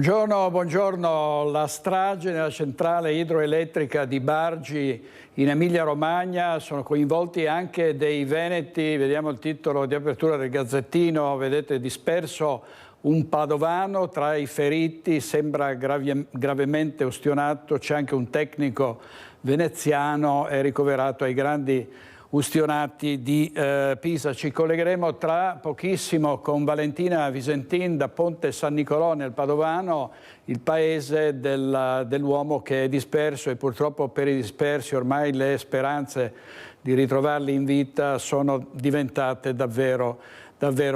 Buongiorno. La strage nella centrale idroelettrica di Bargi in Emilia-Romagna, sono coinvolti anche dei veneti. Vediamo il titolo di apertura del Gazzettino, vedete disperso un padovano tra i feriti, sembra gravemente ustionato, c'è anche un tecnico veneziano, è ricoverato ai grandi ustionati di Pisa. Ci collegheremo tra pochissimo con Valentina Visentin da Ponte San Nicolò nel Padovano, il paese dell'uomo che è disperso, e purtroppo per i dispersi ormai le speranze di ritrovarli in vita sono diventate davvero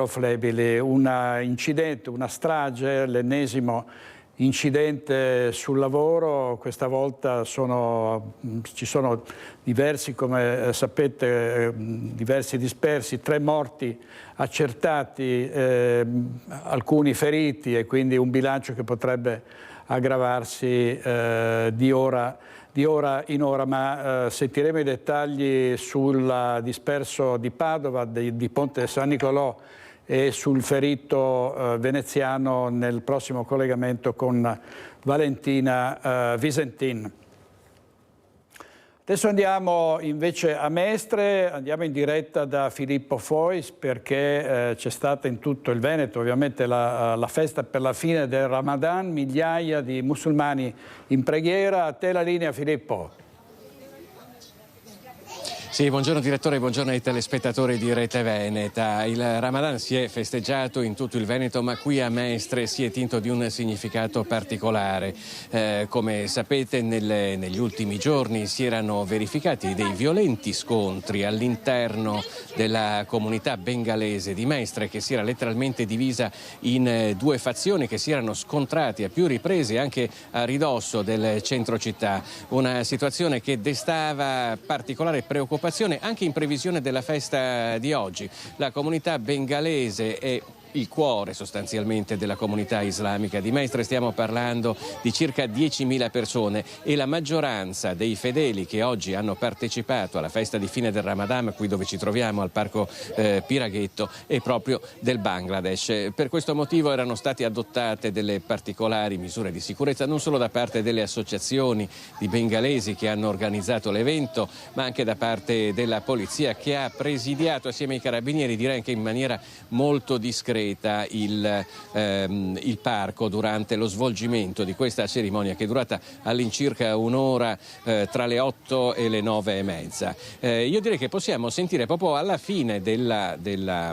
flebili. Un incidente, una strage, l'ennesimo incidente sul lavoro. Questa volta ci sono diversi, come sapete, diversi dispersi, 3 morti accertati, alcuni feriti, e quindi un bilancio che potrebbe aggravarsi di ora in ora, ma sentiremo i dettagli sul disperso di Padova, di Ponte San Nicolò, e sul ferito veneziano nel prossimo collegamento con Valentina Visentin. Adesso andiamo invece a Mestre, andiamo in diretta da Filippo Fois, perché c'è stata in tutto il Veneto ovviamente la festa per la fine del Ramadan, migliaia di musulmani in preghiera. A te la linea, Filippo. Sì, buongiorno direttore, buongiorno ai telespettatori di Rete Veneta. Il Ramadan si è festeggiato in tutto il Veneto, ma qui a Mestre si è tinto di un significato particolare. Come sapete, negli ultimi giorni si erano verificati dei violenti scontri all'interno della comunità bengalese di Mestre, che si era letteralmente divisa in 2 fazioni che si erano scontrati a più riprese anche a ridosso del centro città. Una situazione che destava particolare preoccupazione anche in previsione della festa di oggi. La comunità bengalese è il cuore sostanzialmente della comunità islamica di Mestre. Stiamo parlando di circa 10.000 persone, e la maggioranza dei fedeli che oggi hanno partecipato alla festa di fine del Ramadan, qui dove ci troviamo al parco Piraghetto, è proprio del Bangladesh. Per questo motivo erano state adottate delle particolari misure di sicurezza, non solo da parte delle associazioni di bengalesi che hanno organizzato l'evento, ma anche da parte della polizia, che ha presidiato assieme ai carabinieri, direi anche in maniera molto discreta, il parco durante lo svolgimento di questa cerimonia, che è durata all'incirca un'ora, tra le 8 e le 9:30. Io direi che possiamo sentire proprio alla fine della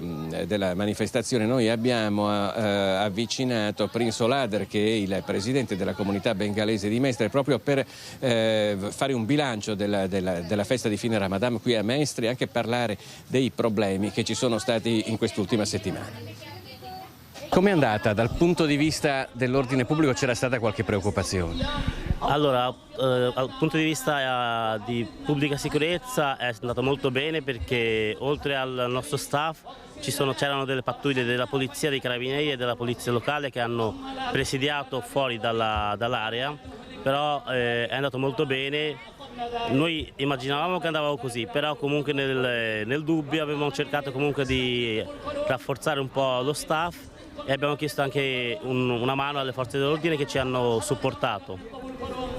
manifestazione. Noi abbiamo avvicinato Prince Olader, che è il presidente della comunità bengalese di Mestre, proprio per fare un bilancio della festa di fine Ramadan qui a Mestre, e anche parlare dei problemi che ci sono stati in quest'ultima settimana. Com'è andata dal punto di vista dell'ordine pubblico? C'era stata qualche preoccupazione? Allora, dal punto di vista di pubblica sicurezza è andato molto bene, perché oltre al nostro staff c'erano delle pattuglie della polizia, dei carabinieri e della polizia locale che hanno presidiato fuori dall'area, però è andato molto bene. Noi immaginavamo che andava così, però comunque nel dubbio abbiamo cercato comunque di rafforzare un po' lo staff, e abbiamo chiesto anche una mano alle forze dell'ordine che ci hanno supportato.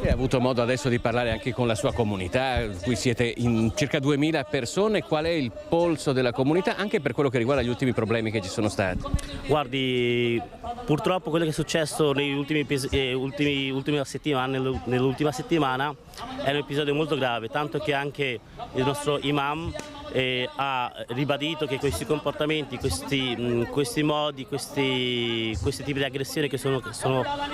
E ha avuto modo adesso di parlare anche con la sua comunità, qui siete in circa 2.000 persone. Qual è il polso della comunità, anche per quello che riguarda gli ultimi problemi che ci sono stati? Guardi, purtroppo quello che è successo nell'ultima settimana è un episodio molto grave, tanto che anche il nostro imam ha ribadito che questi comportamenti, questi modi, questi tipi di aggressioni che sono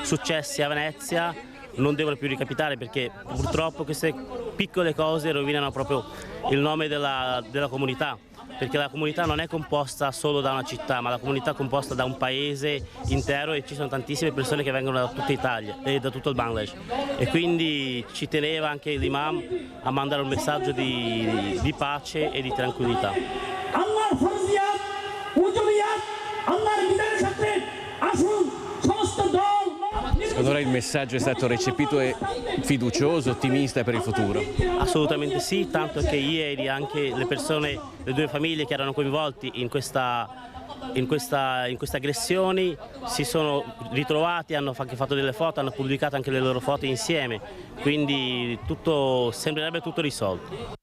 successi a Venezia non devono più ricapitare, perché purtroppo queste piccole cose rovinano proprio il nome della comunità, perché la comunità non è composta solo da una città, ma la comunità è composta da un paese intero, e ci sono tantissime persone che vengono da tutta Italia e da tutto il Bangladesh, e quindi ci teneva anche l'imam a mandare un messaggio di pace e di tranquillità. Secondo lei il messaggio è stato recepito e fiducioso, ottimista per il futuro? Assolutamente sì, tanto che ieri anche le 2 famiglie che erano coinvolti in questa in queste aggressioni si sono ritrovati, hanno anche fatto delle foto, hanno pubblicato anche le loro foto insieme, quindi sembrerebbe tutto risolto.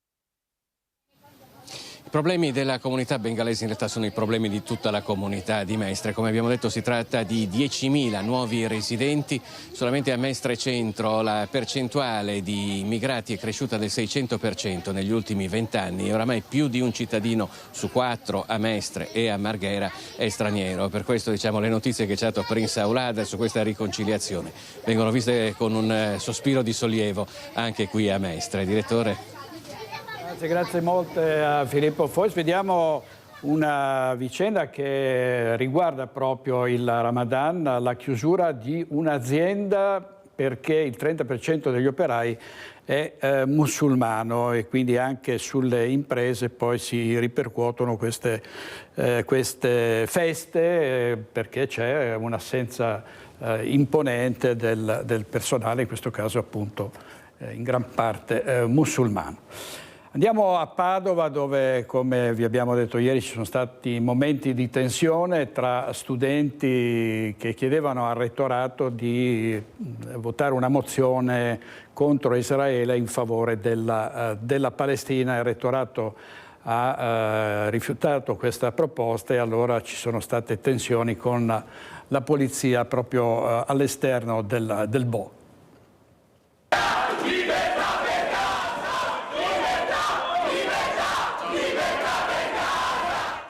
I problemi della comunità bengalese in realtà sono i problemi di tutta la comunità di Mestre. Come abbiamo detto si tratta di 10.000 nuovi residenti, solamente a Mestre Centro la percentuale di immigrati è cresciuta del 600% negli ultimi 20 anni e oramai più di un cittadino su 4 a Mestre e a Marghera è straniero. Per questo le notizie che ci ha dato Prince Aulad su questa riconciliazione vengono viste con un sospiro di sollievo anche qui a Mestre. Direttore? Grazie molte a Filippo Fois. Vediamo una vicenda che riguarda proprio il Ramadan, la chiusura di un'azienda perché il 30% degli operai è musulmano e quindi anche sulle imprese poi si ripercuotono queste feste perché c'è un'assenza imponente del personale, in questo caso appunto in gran parte musulmano. Andiamo a Padova dove, come vi abbiamo detto ieri, ci sono stati momenti di tensione tra studenti che chiedevano al rettorato di votare una mozione contro Israele in favore della Palestina. Il rettorato ha rifiutato questa proposta e allora ci sono state tensioni con la polizia proprio all'esterno del Bo.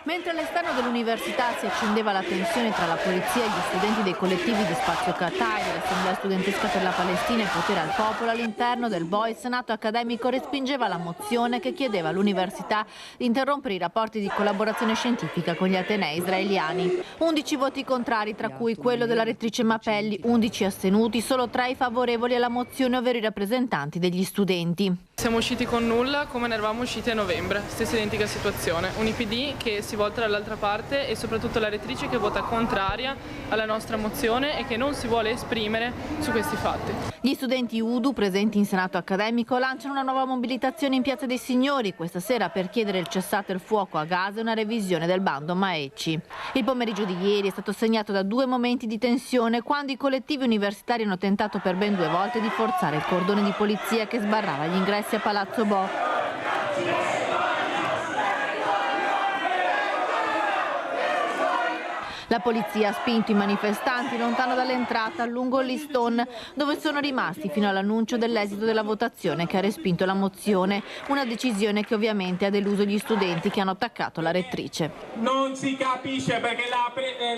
Mentre all'esterno dell'università si accendeva la tensione tra la polizia e gli studenti dei collettivi di Spazio Qatar, dell'Assemblea Studentesca per la Palestina e Potere al Popolo, all'interno del BOI il Senato accademico respingeva la mozione che chiedeva all'università di interrompere i rapporti di collaborazione scientifica con gli atenei israeliani. 11 voti contrari, tra cui quello della rettrice Mapelli, 11 astenuti, solo 3 favorevoli alla mozione, ovvero i rappresentanti degli studenti. Siamo usciti con nulla come ne eravamo usciti a novembre, stessa identica situazione. Un IPD che si volta dall'altra parte e soprattutto la rettrice che vota contraria alla nostra mozione e che non si vuole esprimere su questi fatti. Gli studenti UDU presenti in Senato accademico lanciano una nuova mobilitazione in Piazza dei Signori questa sera per chiedere il cessate il fuoco a Gaza e una revisione del bando Maecci. Il pomeriggio di ieri è stato segnato da 2 momenti di tensione quando i collettivi universitari hanno tentato per ben 2 volte di forzare il cordone di polizia che sbarrava gli ingressi a Palazzo Bo. La polizia ha spinto i manifestanti lontano dall'entrata lungo l'Easton, dove sono rimasti fino all'annuncio dell'esito della votazione che ha respinto la mozione, una decisione che ovviamente ha deluso gli studenti che hanno attaccato la rettrice. Non si capisce perché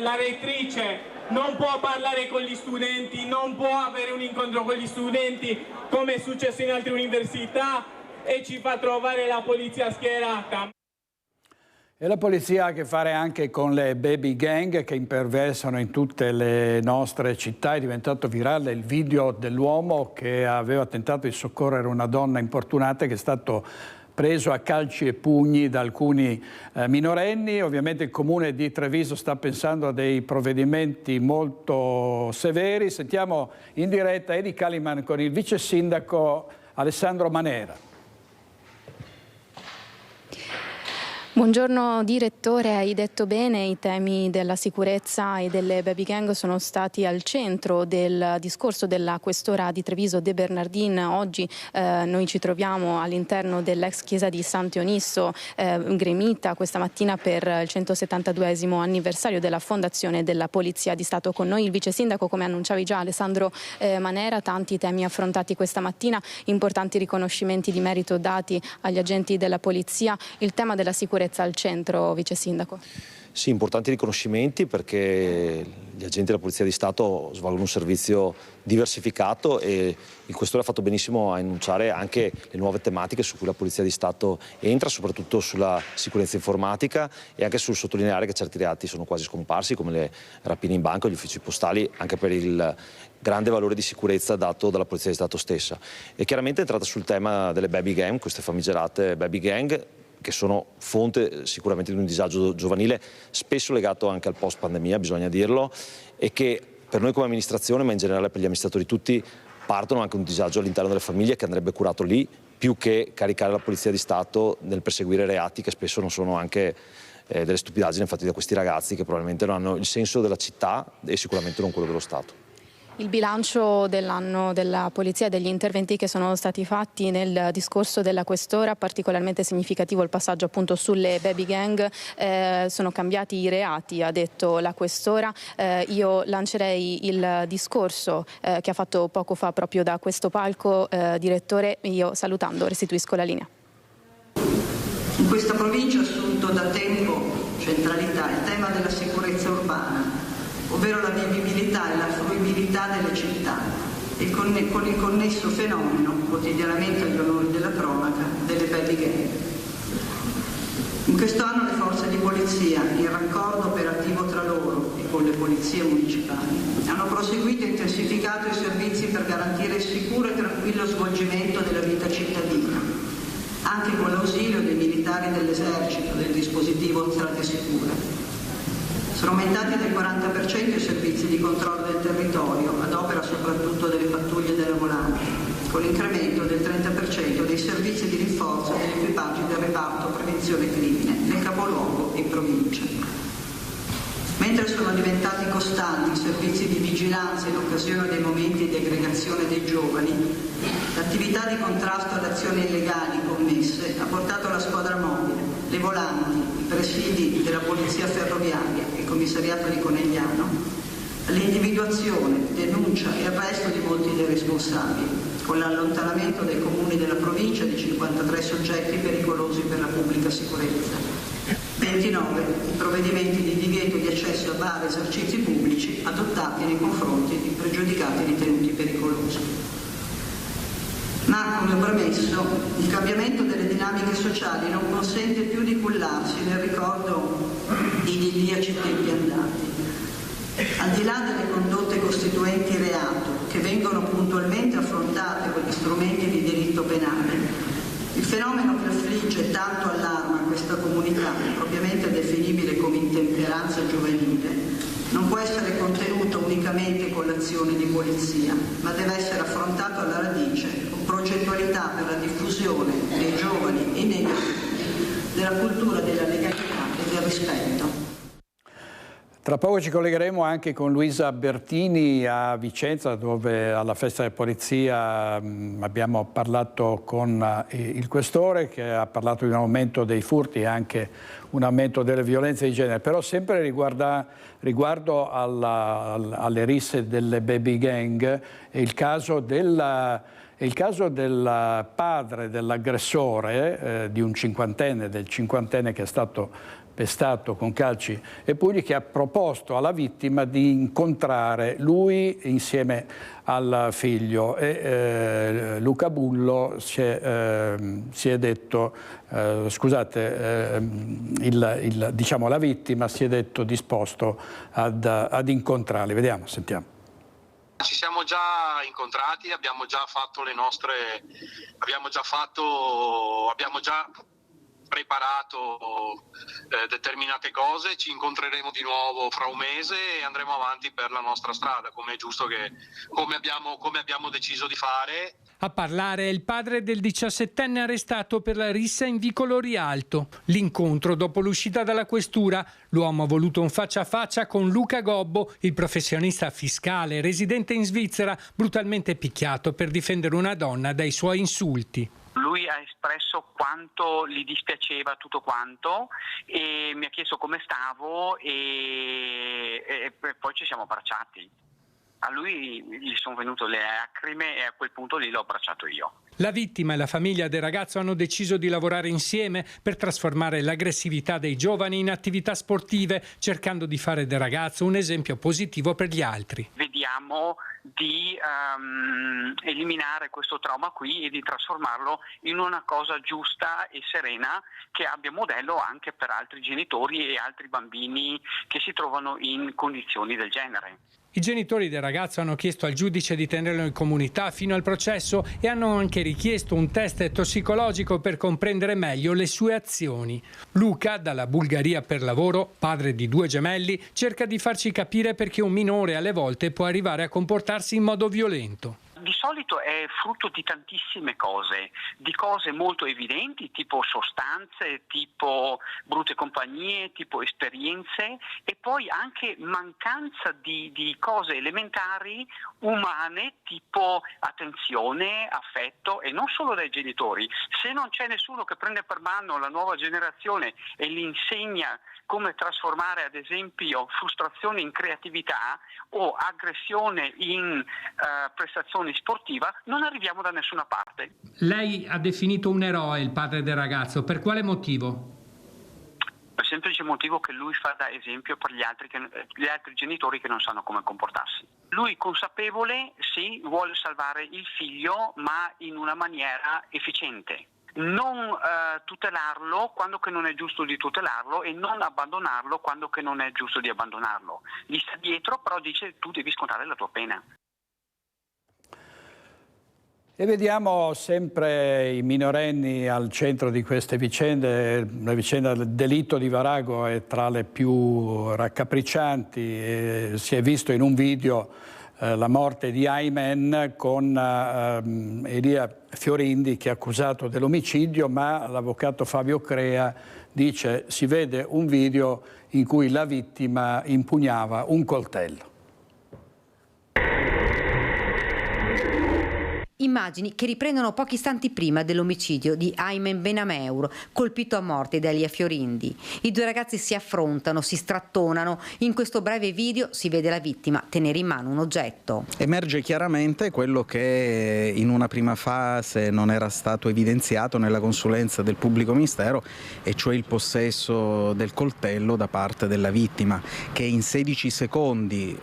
la rettrice non può parlare con gli studenti, non può avere un incontro con gli studenti come è successo in altre università e ci fa trovare la polizia schierata. E la polizia ha a che fare anche con le baby gang che imperversano in tutte le nostre città. È diventato virale il video dell'uomo che aveva tentato di soccorrere una donna importunata che è stato preso a calci e pugni da alcuni minorenni. Ovviamente il comune di Treviso sta pensando a dei provvedimenti molto severi. Sentiamo in diretta Edi Caliman con il vice sindaco Alessandro Manera. Buongiorno direttore, hai detto bene, i temi della sicurezza e delle baby gang sono stati al centro del discorso della questora di Treviso De Bernardin. Oggi noi ci troviamo all'interno dell'ex chiesa di Sant'Ionisso, gremita questa mattina per il 172esimo anniversario della fondazione della Polizia di Stato. Con noi il vice sindaco, come annunciavi già, Alessandro Manera. Tanti temi affrontati questa mattina, importanti riconoscimenti di merito dati agli agenti della Polizia, il tema della sicurezza al centro, vice sindaco. Sì, importanti riconoscimenti perché gli agenti della Polizia di Stato svolgono un servizio diversificato e il questore ha fatto benissimo a enunciare anche le nuove tematiche su cui la Polizia di Stato entra, soprattutto sulla sicurezza informatica e anche sul sottolineare che certi reati sono quasi scomparsi, come le rapine in banca o gli uffici postali, anche per il grande valore di sicurezza dato dalla Polizia di Stato stessa. E chiaramente è entrata sul tema delle baby gang, queste famigerate baby gang, che sono fonte sicuramente di un disagio giovanile, spesso legato anche al post pandemia, bisogna dirlo, e che per noi come amministrazione, ma in generale per gli amministratori tutti, partono anche un disagio all'interno delle famiglie che andrebbe curato lì, più che caricare la Polizia di Stato nel perseguire reati che spesso non sono anche delle stupidaggini fatte da questi ragazzi che probabilmente non hanno il senso della città e sicuramente non quello dello Stato. Il bilancio dell'anno della polizia e degli interventi che sono stati fatti nel discorso della questora, particolarmente significativo il passaggio appunto sulle baby gang, sono cambiati i reati, ha detto la questora. Io lancerei il discorso che ha fatto poco fa proprio da questo palco, direttore, io salutando restituisco la linea. In questa provincia ha assunto da tempo centralità il tema della sicurezza urbana, ovvero la vivibilità e la fruibilità delle città e con il connesso fenomeno, quotidianamente agli onori della cronaca, delle baby gang. In questo anno le forze di polizia, in raccordo operativo tra loro e con le polizie municipali, hanno proseguito e intensificato i servizi per garantire il sicuro e tranquillo svolgimento della vita cittadina, anche con l'ausilio dei militari dell'esercito del dispositivo Strade Sicure. Sono aumentati del 40% i servizi di controllo del territorio, ad opera soprattutto delle pattuglie della volante, con l'incremento del 30% dei servizi di rinforzo degli equipaggi del reparto prevenzione crimine nel capoluogo e in provincia. Mentre sono diventati costanti i servizi di vigilanza in occasione dei momenti di aggregazione dei giovani, l'attività di contrasto ad azioni illegali commesse ha portato la squadra mobile, le volanti, i presidi della polizia ferroviaria e il commissariato di Conegliano all'individuazione, denuncia e arresto di molti dei responsabili, con l'allontanamento dai comuni della provincia di 53 soggetti pericolosi per la pubblica sicurezza. 29 i provvedimenti di divieto di accesso a bar e esercizi pubblici adottati nei confronti di pregiudicati ritenuti pericolosi. Ma, come ho premesso, il cambiamento delle dinamiche sociali non consente più di cullarsi nel ricordo di idilliaci tempi andati. Al di là delle condotte costituenti reato, che vengono puntualmente affrontate con gli strumenti di diritto penale, il fenomeno che affligge e tanto allarma questa comunità, propriamente definibile come intemperanza giovanile, non può essere contenuto unicamente con l'azione di polizia, ma deve essere affrontato alla radice con progettualità per la diffusione nei giovani e negli adulti della cultura della legalità e del rispetto. Tra poco ci collegheremo anche con Luisa Bertini a Vicenza, dove alla festa di polizia abbiamo parlato con il questore, che ha parlato di un aumento dei furti e anche un aumento delle violenze di genere. Però sempre riguardo alle risse delle baby gang, è il caso del padre dell'aggressore, di un cinquantenne, che è stato pestato con calci e pugni, che ha proposto alla vittima di incontrare lui insieme al figlio, e Luca Bullo si è detto, diciamo la vittima si è detto disposto ad incontrarli. Vediamo, sentiamo. Ci siamo già incontrati, abbiamo già fatto abbiamo già preparato determinate cose, ci incontreremo di nuovo fra un mese e andremo avanti per la nostra strada, come è giusto come abbiamo deciso di fare. A parlare è il padre del 17enne arrestato per la rissa in vicolo Rialto. L'incontro dopo l'uscita dalla questura. L'uomo ha voluto un faccia a faccia con Luca Gobbo, il professionista fiscale residente in Svizzera, brutalmente picchiato per difendere una donna dai suoi insulti. Lui ha espresso quanto gli dispiaceva tutto quanto e mi ha chiesto come stavo e poi ci siamo abbracciati. A lui gli sono venute le lacrime e a quel punto lì l'ho abbracciato io. La vittima e la famiglia del ragazzo hanno deciso di lavorare insieme per trasformare l'aggressività dei giovani in attività sportive, cercando di fare del ragazzo un esempio positivo per gli altri. Vediamo di eliminare questo trauma qui e di trasformarlo in una cosa giusta e serena che abbia modello anche per altri genitori e altri bambini che si trovano in condizioni del genere. I genitori del ragazzo hanno chiesto al giudice di tenerlo in comunità fino al processo e hanno anche richiesto un test tossicologico per comprendere meglio le sue azioni. Luca, dalla Bulgaria per lavoro, padre di 2 gemelli, cerca di farci capire perché un minore alle volte può arrivare a comportarsi in modo violento. Di solito è frutto di tantissime cose, di cose molto evidenti, tipo sostanze, tipo brutte compagnie, tipo esperienze, e poi anche mancanza di cose elementari umane, tipo attenzione, affetto, e non solo dai genitori. Se non c'è nessuno che prende per mano la nuova generazione e gli insegna come trasformare ad esempio frustrazione in creatività o aggressione in prestazioni sportiva, non arriviamo da nessuna parte. Lei ha definito un eroe il padre del ragazzo, per quale motivo? Per il semplice motivo che lui fa da esempio per gli altri genitori che non sanno come comportarsi. Lui consapevole, sì, vuole salvare il figlio, ma in una maniera efficiente. Non tutelarlo quando che non è giusto di tutelarlo e non abbandonarlo quando che non è giusto di abbandonarlo. Gli sta dietro, però dice: tu devi scontare la tua pena. E vediamo sempre i minorenni al centro di queste vicende. La vicenda del delitto di Varago è tra le più raccapriccianti. E si è visto in un video la morte di Aymen con Elia Fiorindi, che è accusato dell'omicidio, ma l'avvocato Fabio Crea dice si vede un video in cui la vittima impugnava un coltello. Immagini che riprendono pochi istanti prima dell'omicidio di Aymen Benameur, colpito a morte da Elia Fiorindi. I due ragazzi si affrontano, si strattonano. In questo breve video si vede la vittima tenere in mano un oggetto. Emerge chiaramente quello che in una prima fase non era stato evidenziato nella consulenza del pubblico ministero, e cioè il possesso del coltello da parte della vittima, che in 16 secondi,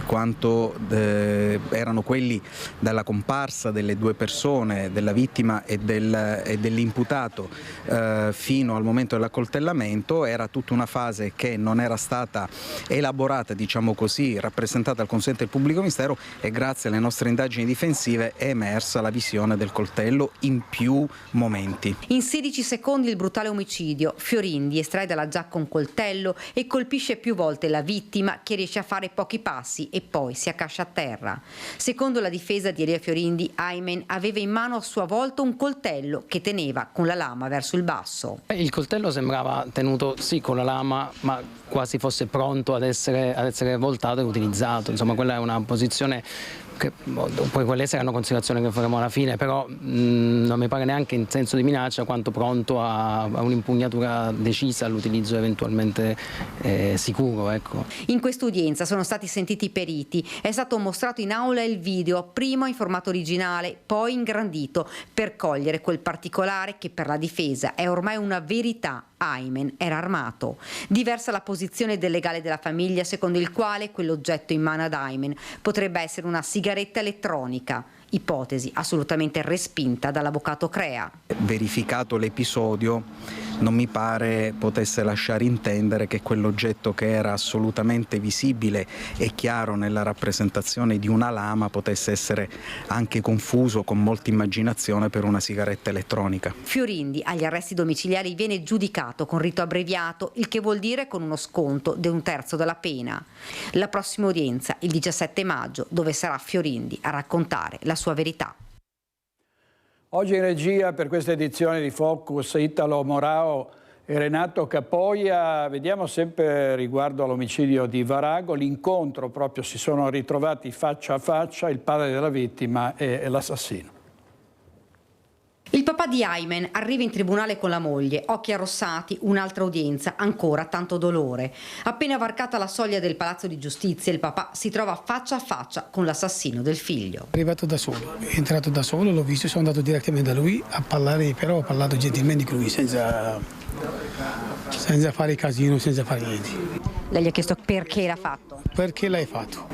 quanto erano quelli dalla comparsa delle due persone, della vittima e dell'imputato, fino al momento dell'accoltellamento, era tutta una fase che non era stata elaborata, diciamo così, rappresentata al consulente del pubblico ministero, e grazie alle nostre indagini difensive è emersa la visione del coltello in più momenti. In 16 secondi il brutale omicidio. Fiorindi estrae dalla giacca un coltello e colpisce più volte la vittima, che riesce a fare pochi passi e poi si accascia a terra. Secondo la difesa di Elia Fiorindi, Aymen aveva in mano a sua volta un coltello che teneva con la lama verso il basso. Il coltello sembrava tenuto sì con la lama, ma quasi fosse pronto ad essere voltato e utilizzato. Insomma, quella è una posizione che poi quelle saranno considerazioni che faremo alla fine, però non mi pare neanche in senso di minaccia quanto pronto a un'impugnatura decisa all'utilizzo eventualmente sicuro. Ecco. In quest'udienza sono stati sentiti i periti, è stato mostrato in aula il video, prima in formato originale, poi ingrandito, per cogliere quel particolare che per la difesa è ormai una verità. Aymen era armato. Diversa la posizione del legale della famiglia, secondo il quale quell'oggetto in mano ad Aymen potrebbe essere una sigaretta elettronica, ipotesi assolutamente respinta dall'avvocato Crea. Verificato l'episodio, non mi pare potesse lasciare intendere che quell'oggetto, che era assolutamente visibile e chiaro nella rappresentazione di una lama, potesse essere anche confuso con molta immaginazione per una sigaretta elettronica. Fiorindi agli arresti domiciliari viene giudicato con rito abbreviato, il che vuol dire con uno sconto di 1/3 della pena. La prossima udienza il 17 maggio, dove sarà Fiorindi a raccontare la sua verità. Oggi in regia per questa edizione di Focus Italo Morao e Renato Capoia. Vediamo sempre riguardo all'omicidio di Varago, l'incontro proprio, si sono ritrovati faccia a faccia il padre della vittima e l'assassino. Il papà di Aymen arriva in tribunale con la moglie, occhi arrossati, un'altra udienza, ancora tanto dolore. Appena varcata la soglia del Palazzo di Giustizia, il papà si trova faccia a faccia con l'assassino del figlio. È arrivato da solo, è entrato da solo, l'ho visto, sono andato direttamente da lui a parlare, però ho parlato gentilmente con lui, senza fare casino, senza fare niente. Lei gli ha chiesto perché l'ha fatto? Perché l'hai fatto?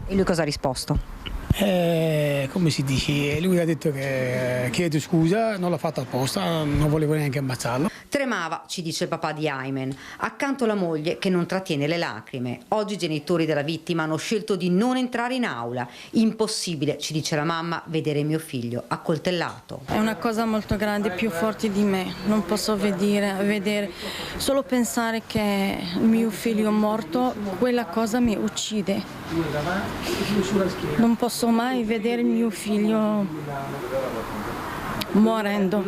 E lui cosa ha risposto? Come si dice, lui ha detto che chiedo scusa, non l'ha fatto apposta, non volevo neanche ammazzarlo. Tremava, ci dice il papà di Aymen, accanto alla moglie che non trattiene le lacrime. Oggi i genitori della vittima hanno scelto di non entrare in aula. Impossibile, ci dice la mamma, vedere mio figlio accoltellato. È una cosa molto grande, più forte di me. Non posso vedere, solo pensare che mio figlio è morto, quella cosa mi uccide. Non posso mai vedere mio figlio morendo.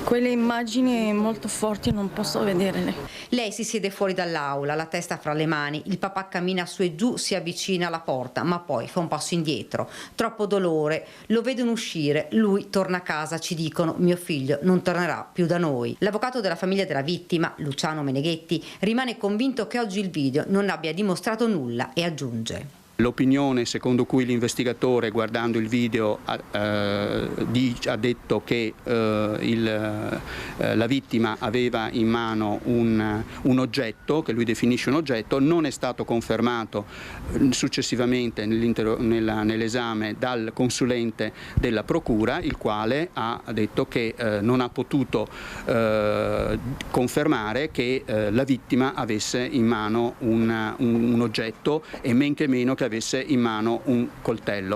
Quelle immagini molto forti non posso vederle. Lei si siede fuori dall'aula, la testa fra le mani, il papà cammina su e giù, si avvicina alla porta, ma poi fa un passo indietro. Troppo dolore, lo vedono uscire, lui torna a casa, ci dicono, mio figlio non tornerà più da noi. L'avvocato della famiglia della vittima, Luciano Meneghetti, rimane convinto che oggi il video non abbia dimostrato nulla e aggiunge: l'opinione secondo cui l'investigatore, guardando il video, ha detto che la vittima aveva in mano un oggetto, che lui definisce un oggetto, non è stato confermato successivamente nell'esame dal consulente della Procura, il quale ha detto che non ha potuto confermare che la vittima avesse in mano un oggetto e men che meno che avesse in mano un coltello.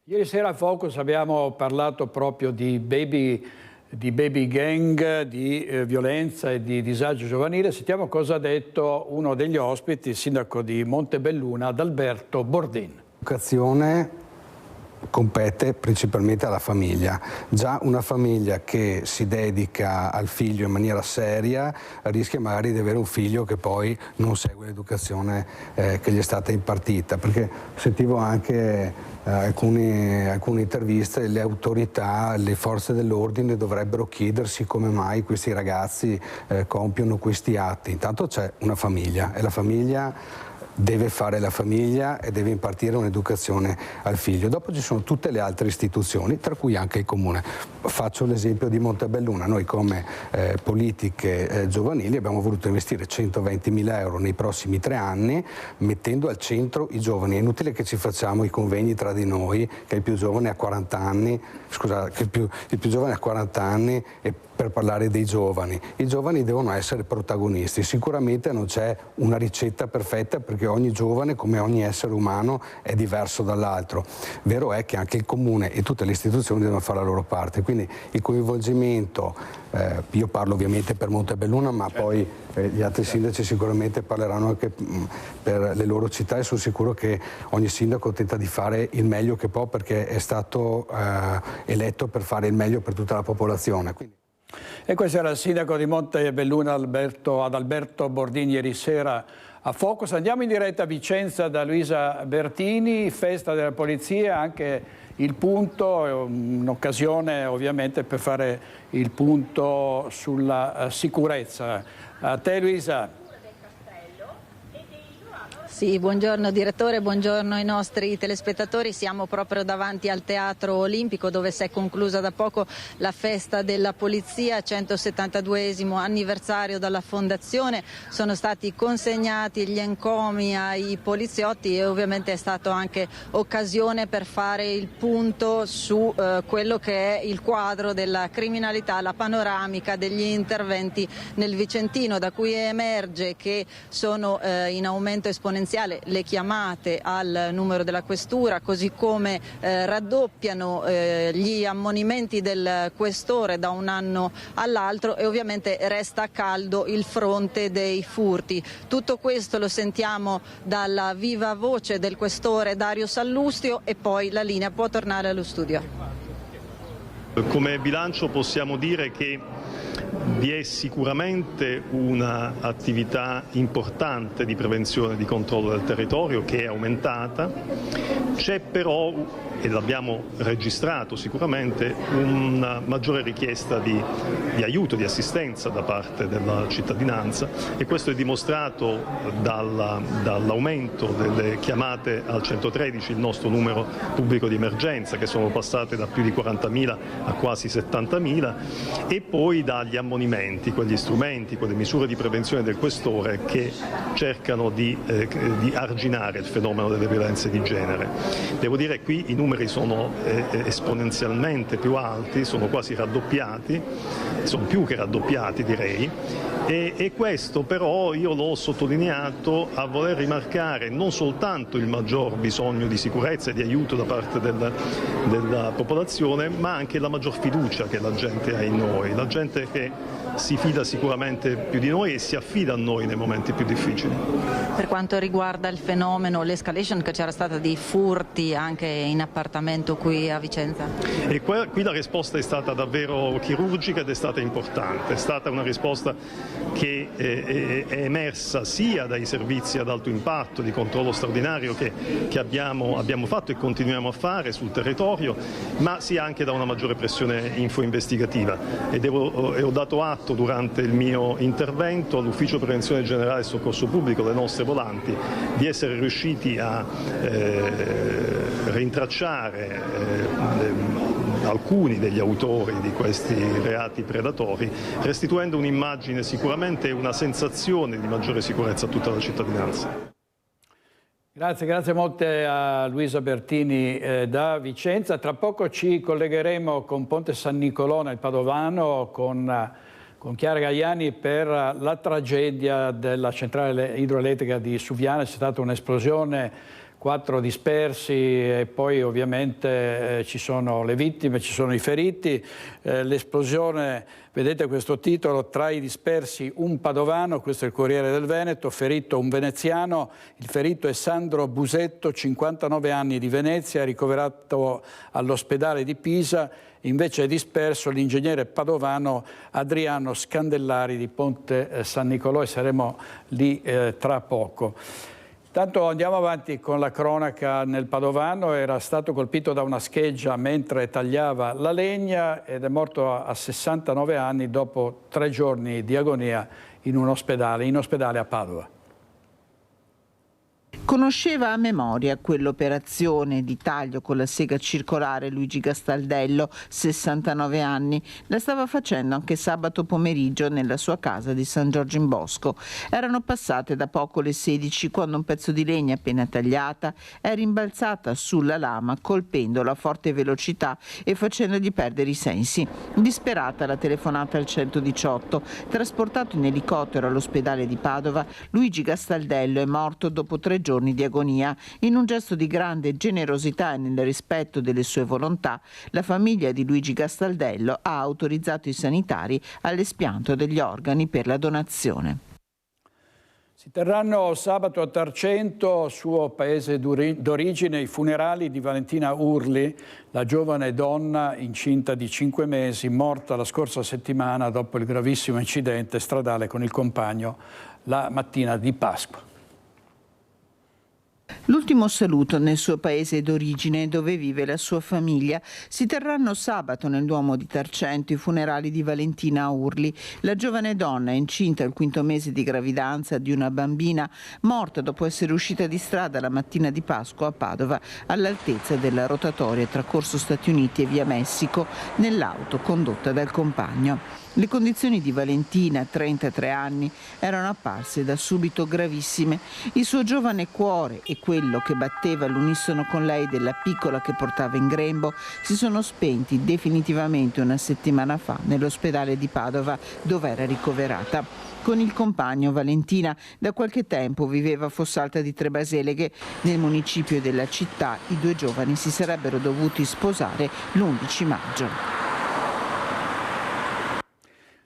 Ieri sera a Focus abbiamo parlato proprio di baby gang, di violenza e di disagio giovanile. Sentiamo cosa ha detto uno degli ospiti, il sindaco di Montebelluna, Adalberto Bordin. L'educazione compete principalmente alla famiglia. Già una famiglia che si dedica al figlio in maniera seria rischia magari di avere un figlio che poi non segue l'educazione che gli è stata impartita, perché sentivo anche alcune interviste, le autorità, le forze dell'ordine dovrebbero chiedersi come mai questi ragazzi compiono questi atti. Intanto c'è una famiglia e la famiglia deve fare la famiglia e deve impartire un'educazione al figlio. Dopo ci sono tutte le altre istituzioni, tra cui anche il Comune. Faccio l'esempio di Montebelluna. Noi come politiche giovanili abbiamo voluto investire 120.000 euro nei prossimi 3 anni, mettendo al centro i giovani. È inutile che ci facciamo i convegni tra di noi, che il più giovane ha 40 anni, scusate, che il più giovane ha 40 anni e per parlare dei giovani. I giovani devono essere protagonisti. Sicuramente non c'è una ricetta perfetta, perché ogni giovane, come ogni essere umano, è diverso dall'altro. Vero è che anche il Comune e tutte le istituzioni devono fare la loro parte, quindi il coinvolgimento, io parlo ovviamente per Montebelluna, ma poi gli altri sindaci sicuramente parleranno anche per le loro città, e sono sicuro che ogni sindaco tenta di fare il meglio che può, perché è stato eletto per fare il meglio per tutta la popolazione. E questo era il sindaco di Montebelluna, Adalberto Bordin, ieri sera a Focus. Andiamo in diretta a Vicenza da Luisa Bertini, festa della polizia, anche il punto, un'occasione ovviamente per fare il punto sulla sicurezza. A te Luisa. Sì, buongiorno direttore, buongiorno ai nostri telespettatori. Siamo proprio davanti al Teatro Olimpico, dove si è conclusa da poco la festa della polizia, 172esimo anniversario dalla fondazione. Sono stati consegnati gli encomi ai poliziotti e ovviamente è stato anche occasione per fare il punto su quello che è il quadro della criminalità, la panoramica degli interventi nel Vicentino, da cui emerge che sono in aumento esponenziale le chiamate al numero della questura, così come raddoppiano gli ammonimenti del questore da un anno all'altro, e ovviamente resta caldo il fronte dei furti. Tutto questo lo sentiamo dalla viva voce del questore Dario Sallustio, e poi la linea può tornare allo studio. Come bilancio possiamo dire che vi è sicuramente un'attività importante di prevenzione e di controllo del territorio che è aumentata, c'è però, e l'abbiamo registrato sicuramente, una maggiore richiesta di aiuto, di assistenza da parte della cittadinanza, e questo è dimostrato dall'aumento delle chiamate al 113, il nostro numero pubblico di emergenza, che sono passate da più di 40.000 a quasi 70.000, e poi dagli ammonimenti ammonimenti, quegli strumenti, quelle misure di prevenzione del questore che cercano di arginare il fenomeno delle violenze di genere. Devo dire qui i numeri sono esponenzialmente più alti, sono quasi raddoppiati, sono più che raddoppiati direi, e questo però io l'ho sottolineato a voler rimarcare non soltanto il maggior bisogno di sicurezza e di aiuto da parte della popolazione, ma anche la maggior fiducia che la gente ha in noi, la gente che si fida sicuramente più di noi e si affida a noi nei momenti più difficili. Per quanto riguarda il fenomeno, l'escalation che c'era stata di furti anche in appartamento qui a Vicenza? E qui la risposta è stata davvero chirurgica ed è stata importante, è stata una risposta che è emersa sia dai servizi ad alto impatto di controllo straordinario che abbiamo fatto e continuiamo a fare sul territorio, ma sia anche da una maggiore pressione infoinvestigativa. E ho dato atto durante il mio intervento all'Ufficio Prevenzione Generale e Soccorso Pubblico, le nostre volanti, di essere riusciti a rintracciare alcuni degli autori di questi reati predatori, restituendo un'immagine sicuramente e una sensazione di maggiore sicurezza a tutta la cittadinanza. Grazie molte a Luisa Bertini da Vicenza. Tra poco ci collegheremo con Ponte San Nicolò nel Padovano con Chiara Gaiani per la tragedia della centrale idroelettrica di Suviana. C'è stata un'esplosione, 4 dispersi e poi ovviamente ci sono le vittime, ci sono i feriti. L'esplosione, vedete questo titolo, tra i dispersi un padovano, questo è il Corriere del Veneto, ferito un veneziano, il ferito è Sandro Busetto, 59 anni, di Venezia, ricoverato all'ospedale di Pisa. Invece è disperso l'ingegnere padovano Adriano Scandellari di Ponte San Nicolò e saremo lì tra poco. Tanto andiamo avanti con la cronaca. Nel Padovano era stato colpito da una scheggia mentre tagliava la legna ed è morto a 69 anni dopo 3 giorni di agonia in ospedale a Padova. Conosceva a memoria quell'operazione di taglio con la sega circolare Luigi Gastaldello, 69 anni. La stava facendo anche sabato pomeriggio nella sua casa di San Giorgio in Bosco. Erano passate da poco le 16 quando un pezzo di legna appena tagliata è rimbalzata sulla lama colpendola a forte velocità e facendogli perdere i sensi. Disperata la telefonata al 118. Trasportato in elicottero all'ospedale di Padova, Luigi Gastaldello è morto dopo 3 giorni di agonia. In un gesto di grande generosità e nel rispetto delle sue volontà, la famiglia di Luigi Gastaldello ha autorizzato i sanitari all'espianto degli organi per la donazione. Si terranno sabato a Tarcento, suo paese d'origine, i funerali di Valentina Urli, la giovane donna incinta di 5 mesi, morta la scorsa settimana dopo il gravissimo incidente stradale con il compagno la mattina di Pasqua. L'ultimo saluto nel suo paese d'origine, dove vive la sua famiglia. Si terranno sabato nel Duomo di Tarcento i funerali di Valentina Urli, la giovane donna incinta al 5° mese di gravidanza di una bambina, morta dopo essere uscita di strada la mattina di Pasqua a Padova, all'altezza della rotatoria tra Corso Stati Uniti e Via Messico, nell'auto condotta dal compagno. Le condizioni di Valentina, 33 anni, erano apparse da subito gravissime. Il suo giovane cuore e quello che batteva all'unisono con lei della piccola che portava in grembo si sono spenti definitivamente una settimana fa nell'ospedale di Padova, dove era ricoverata. Con il compagno Valentina da qualche tempo viveva a Fossalta di Trebaseleghe. Nel municipio della città i 2 giovani si sarebbero dovuti sposare l'11 maggio.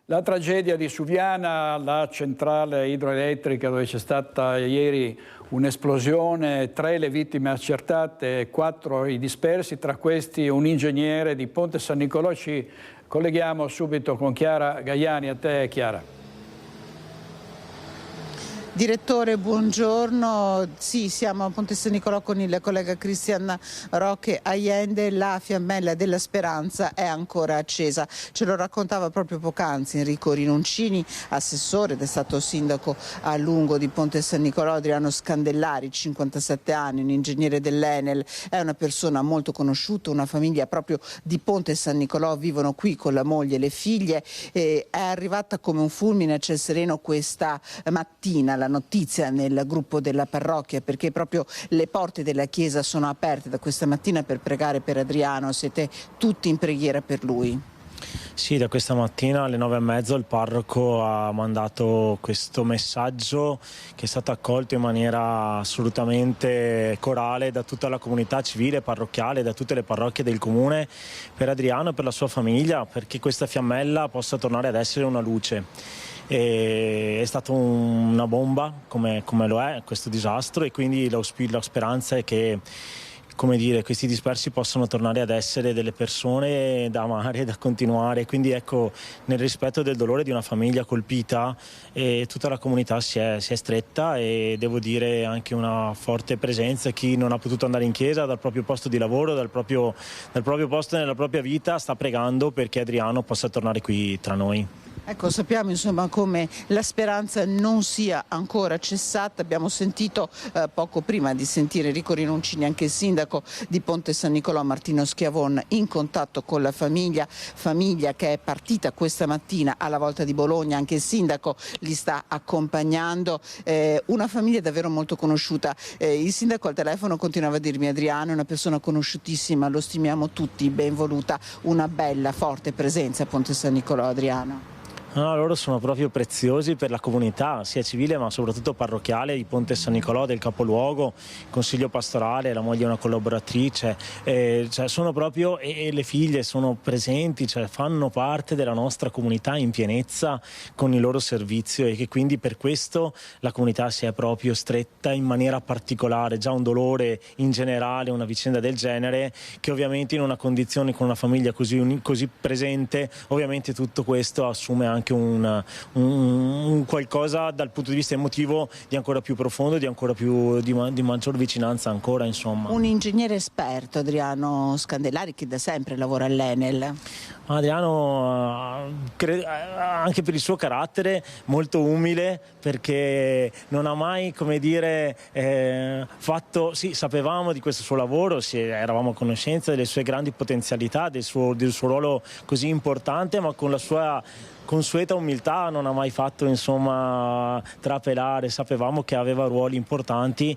La tragedia di Suviana, la centrale idroelettrica dove c'è stata ieri un'esplosione, 3 le vittime accertate, 4 i dispersi, tra questi un ingegnere di Ponte San Nicolò. Ci colleghiamo subito con Chiara Gaiani. A te, Chiara. Direttore, buongiorno. Sì, siamo a Ponte San Nicolò con il collega Cristian Roque Allende. La fiammella della speranza è ancora accesa. Ce lo raccontava proprio poc'anzi Enrico Rinoncini, assessore ed è stato sindaco a lungo di Ponte San Nicolò. Adriano Scandellari, 57 anni, un ingegnere dell'Enel, è una persona molto conosciuta, una famiglia proprio di Ponte San Nicolò, vivono qui con la moglie e le figlie. È arrivata come un fulmine a ciel sereno questa mattina la notizia nel gruppo della parrocchia, perché proprio le porte della chiesa sono aperte da questa mattina per pregare per Adriano. Siete tutti in preghiera per lui? Sì, da questa mattina alle 9:30 il parroco ha mandato questo messaggio che è stato accolto in maniera assolutamente corale da tutta la comunità civile parrocchiale, da tutte le parrocchie del comune, per Adriano e per la sua famiglia, perché questa fiammella possa tornare ad essere una luce. È stata una bomba come lo è questo disastro, e quindi la speranza è che, come dire, questi dispersi possano tornare ad essere delle persone da amare e da continuare. Quindi ecco, nel rispetto del dolore di una famiglia colpita, tutta la comunità si è stretta, e devo dire anche una forte presenza. Chi non ha potuto andare in chiesa dal proprio posto di lavoro, dal proprio posto nella propria vita, sta pregando perché Adriano possa tornare qui tra noi. Ecco, sappiamo insomma come la speranza non sia ancora cessata. Abbiamo sentito poco prima di sentire Enrico Rinoncini anche il sindaco di Ponte San Nicolò, Martino Schiavon, in contatto con la famiglia che è partita questa mattina alla volta di Bologna. Anche il sindaco li sta accompagnando, una famiglia davvero molto conosciuta. Il sindaco al telefono continuava a dirmi: Adriano è una persona conosciutissima, lo stimiamo tutti, ben voluta, una bella forte presenza a Ponte San Nicolò. Adriano. No, loro sono proprio preziosi per la comunità, sia civile ma soprattutto parrocchiale di Ponte San Nicolò, del capoluogo, il consiglio pastorale, la moglie è una collaboratrice, sono proprio, e le figlie sono presenti, fanno parte della nostra comunità in pienezza con il loro servizio, e che quindi per questo la comunità si è proprio stretta in maniera particolare. Già un dolore in generale, una vicenda del genere, che ovviamente in una condizione con una famiglia così presente, ovviamente tutto questo assume anche un qualcosa dal punto di vista emotivo di ancora più profondo, di maggior vicinanza ancora, insomma. Un ingegnere esperto, Adriano Scandellari, che da sempre lavora all'Enel. Adriano, anche per il suo carattere, molto umile, perché non ha mai, come dire, fatto, sì, sapevamo di questo suo lavoro, eravamo a conoscenza delle sue grandi potenzialità, del suo ruolo così importante, ma con la sua consueta umiltà non ha mai fatto, insomma, trapelare. Sapevamo che aveva ruoli importanti,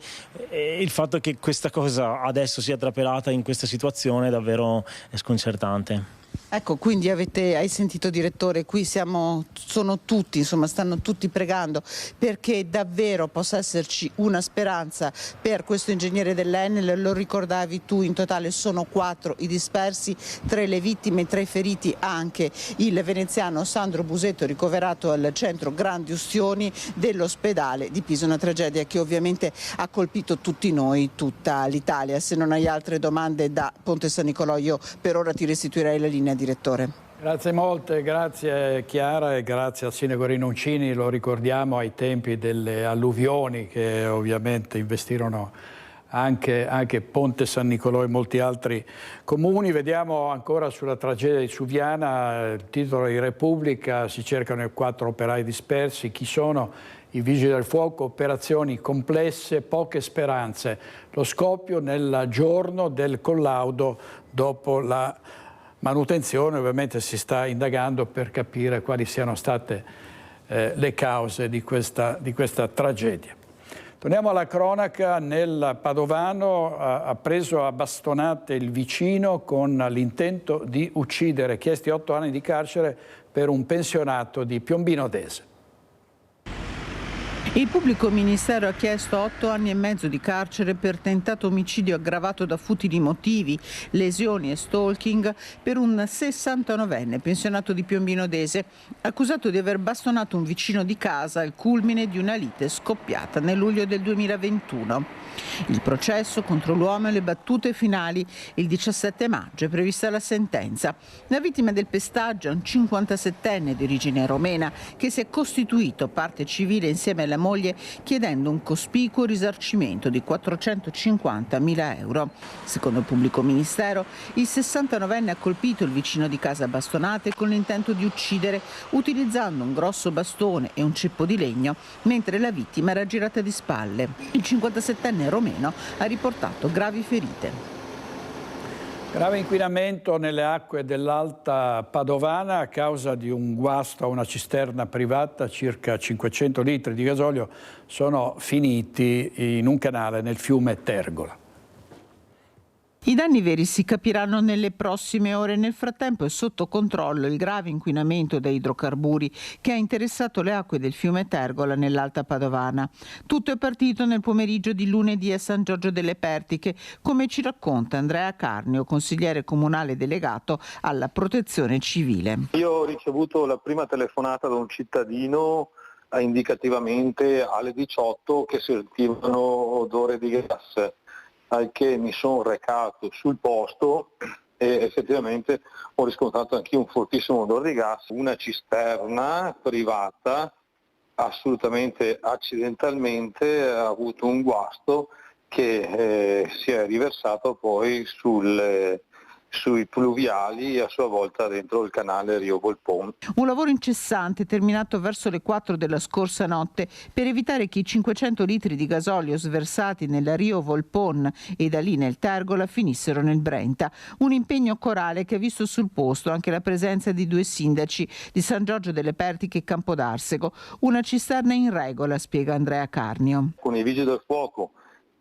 e il fatto che questa cosa adesso sia trapelata in questa situazione davvero è sconcertante. Ecco, quindi hai sentito, direttore, qui sono tutti, insomma, stanno tutti pregando perché davvero possa esserci una speranza per questo ingegnere dell'Enel. Lo ricordavi tu, in totale sono 4 i dispersi, 3 le vittime, 3 feriti anche il veneziano Sandro Busetto, ricoverato al centro grandi ustioni dell'ospedale di Pisa. Una tragedia che ovviamente ha colpito tutti noi, tutta l'Italia. Se non hai altre domande da Ponte San Nicolò, io per ora ti restituirei la linea, direttore. Grazie molte, grazie Chiara, e grazie al sindaco Rinoncini. Lo ricordiamo ai tempi delle alluvioni che ovviamente investirono anche Ponte San Nicolò e molti altri comuni. Vediamo ancora sulla tragedia di Suviana, il titolo di Repubblica: si cercano i 4 operai dispersi. Chi sono? I vigili del fuoco, operazioni complesse, poche speranze. Lo scoppio nel giorno del collaudo dopo la manutenzione. Ovviamente si sta indagando per capire quali siano state le cause di questa tragedia. Torniamo alla cronaca. Nel Padovano ha preso a bastonate il vicino con l'intento di uccidere. Chiesti 8 anni di carcere per un pensionato di Piombino Dese. Il pubblico ministero ha chiesto 8 anni e mezzo di carcere per tentato omicidio aggravato da futili motivi, lesioni e stalking per un 69enne pensionato di Piombino Dese, accusato di aver bastonato un vicino di casa al culmine di una lite scoppiata nel luglio del 2021. Il processo contro l'uomo e le battute finali. Il 17 maggio è prevista la sentenza. La vittima del pestaggio è un 57enne di origine romena che si è costituito parte civile insieme alla moglie chiedendo un cospicuo risarcimento di 450.000 euro. Secondo il pubblico ministero, il 69enne ha colpito il vicino di casa a bastonate con l'intento di uccidere utilizzando un grosso bastone e un ceppo di legno mentre la vittima era girata di spalle. Il 57enne romeno ha riportato gravi ferite. Grave inquinamento nelle acque dell'Alta Padovana a causa di un guasto a una cisterna privata. Circa 500 litri di gasolio sono finiti in un canale nel fiume Tergola. I danni veri si capiranno nelle prossime ore. Nel frattempo è sotto controllo il grave inquinamento da idrocarburi che ha interessato le acque del fiume Tergola nell'Alta Padovana. Tutto è partito nel pomeriggio di lunedì a San Giorgio delle Pertiche, come ci racconta Andrea Carnio, consigliere comunale delegato alla Protezione Civile. Io ho ricevuto la prima telefonata da un cittadino indicativamente alle 18 che sentivano odore di gas. Al che mi sono recato sul posto e effettivamente ho riscontrato anche un fortissimo odore di gas. Una cisterna privata assolutamente accidentalmente ha avuto un guasto che si è riversato poi sui pluviali e a sua volta dentro il canale Rio Volpone. Un lavoro incessante terminato verso le 4 della scorsa notte per evitare che i 500 litri di gasolio sversati nella Rio Volpone e da lì nel Tergola finissero nel Brenta. Un impegno corale che ha visto sul posto anche la presenza di 2 sindaci di San Giorgio delle Pertiche e Campodarsego. Una cisterna in regola, spiega Andrea Carnio. Con i vigili del fuoco,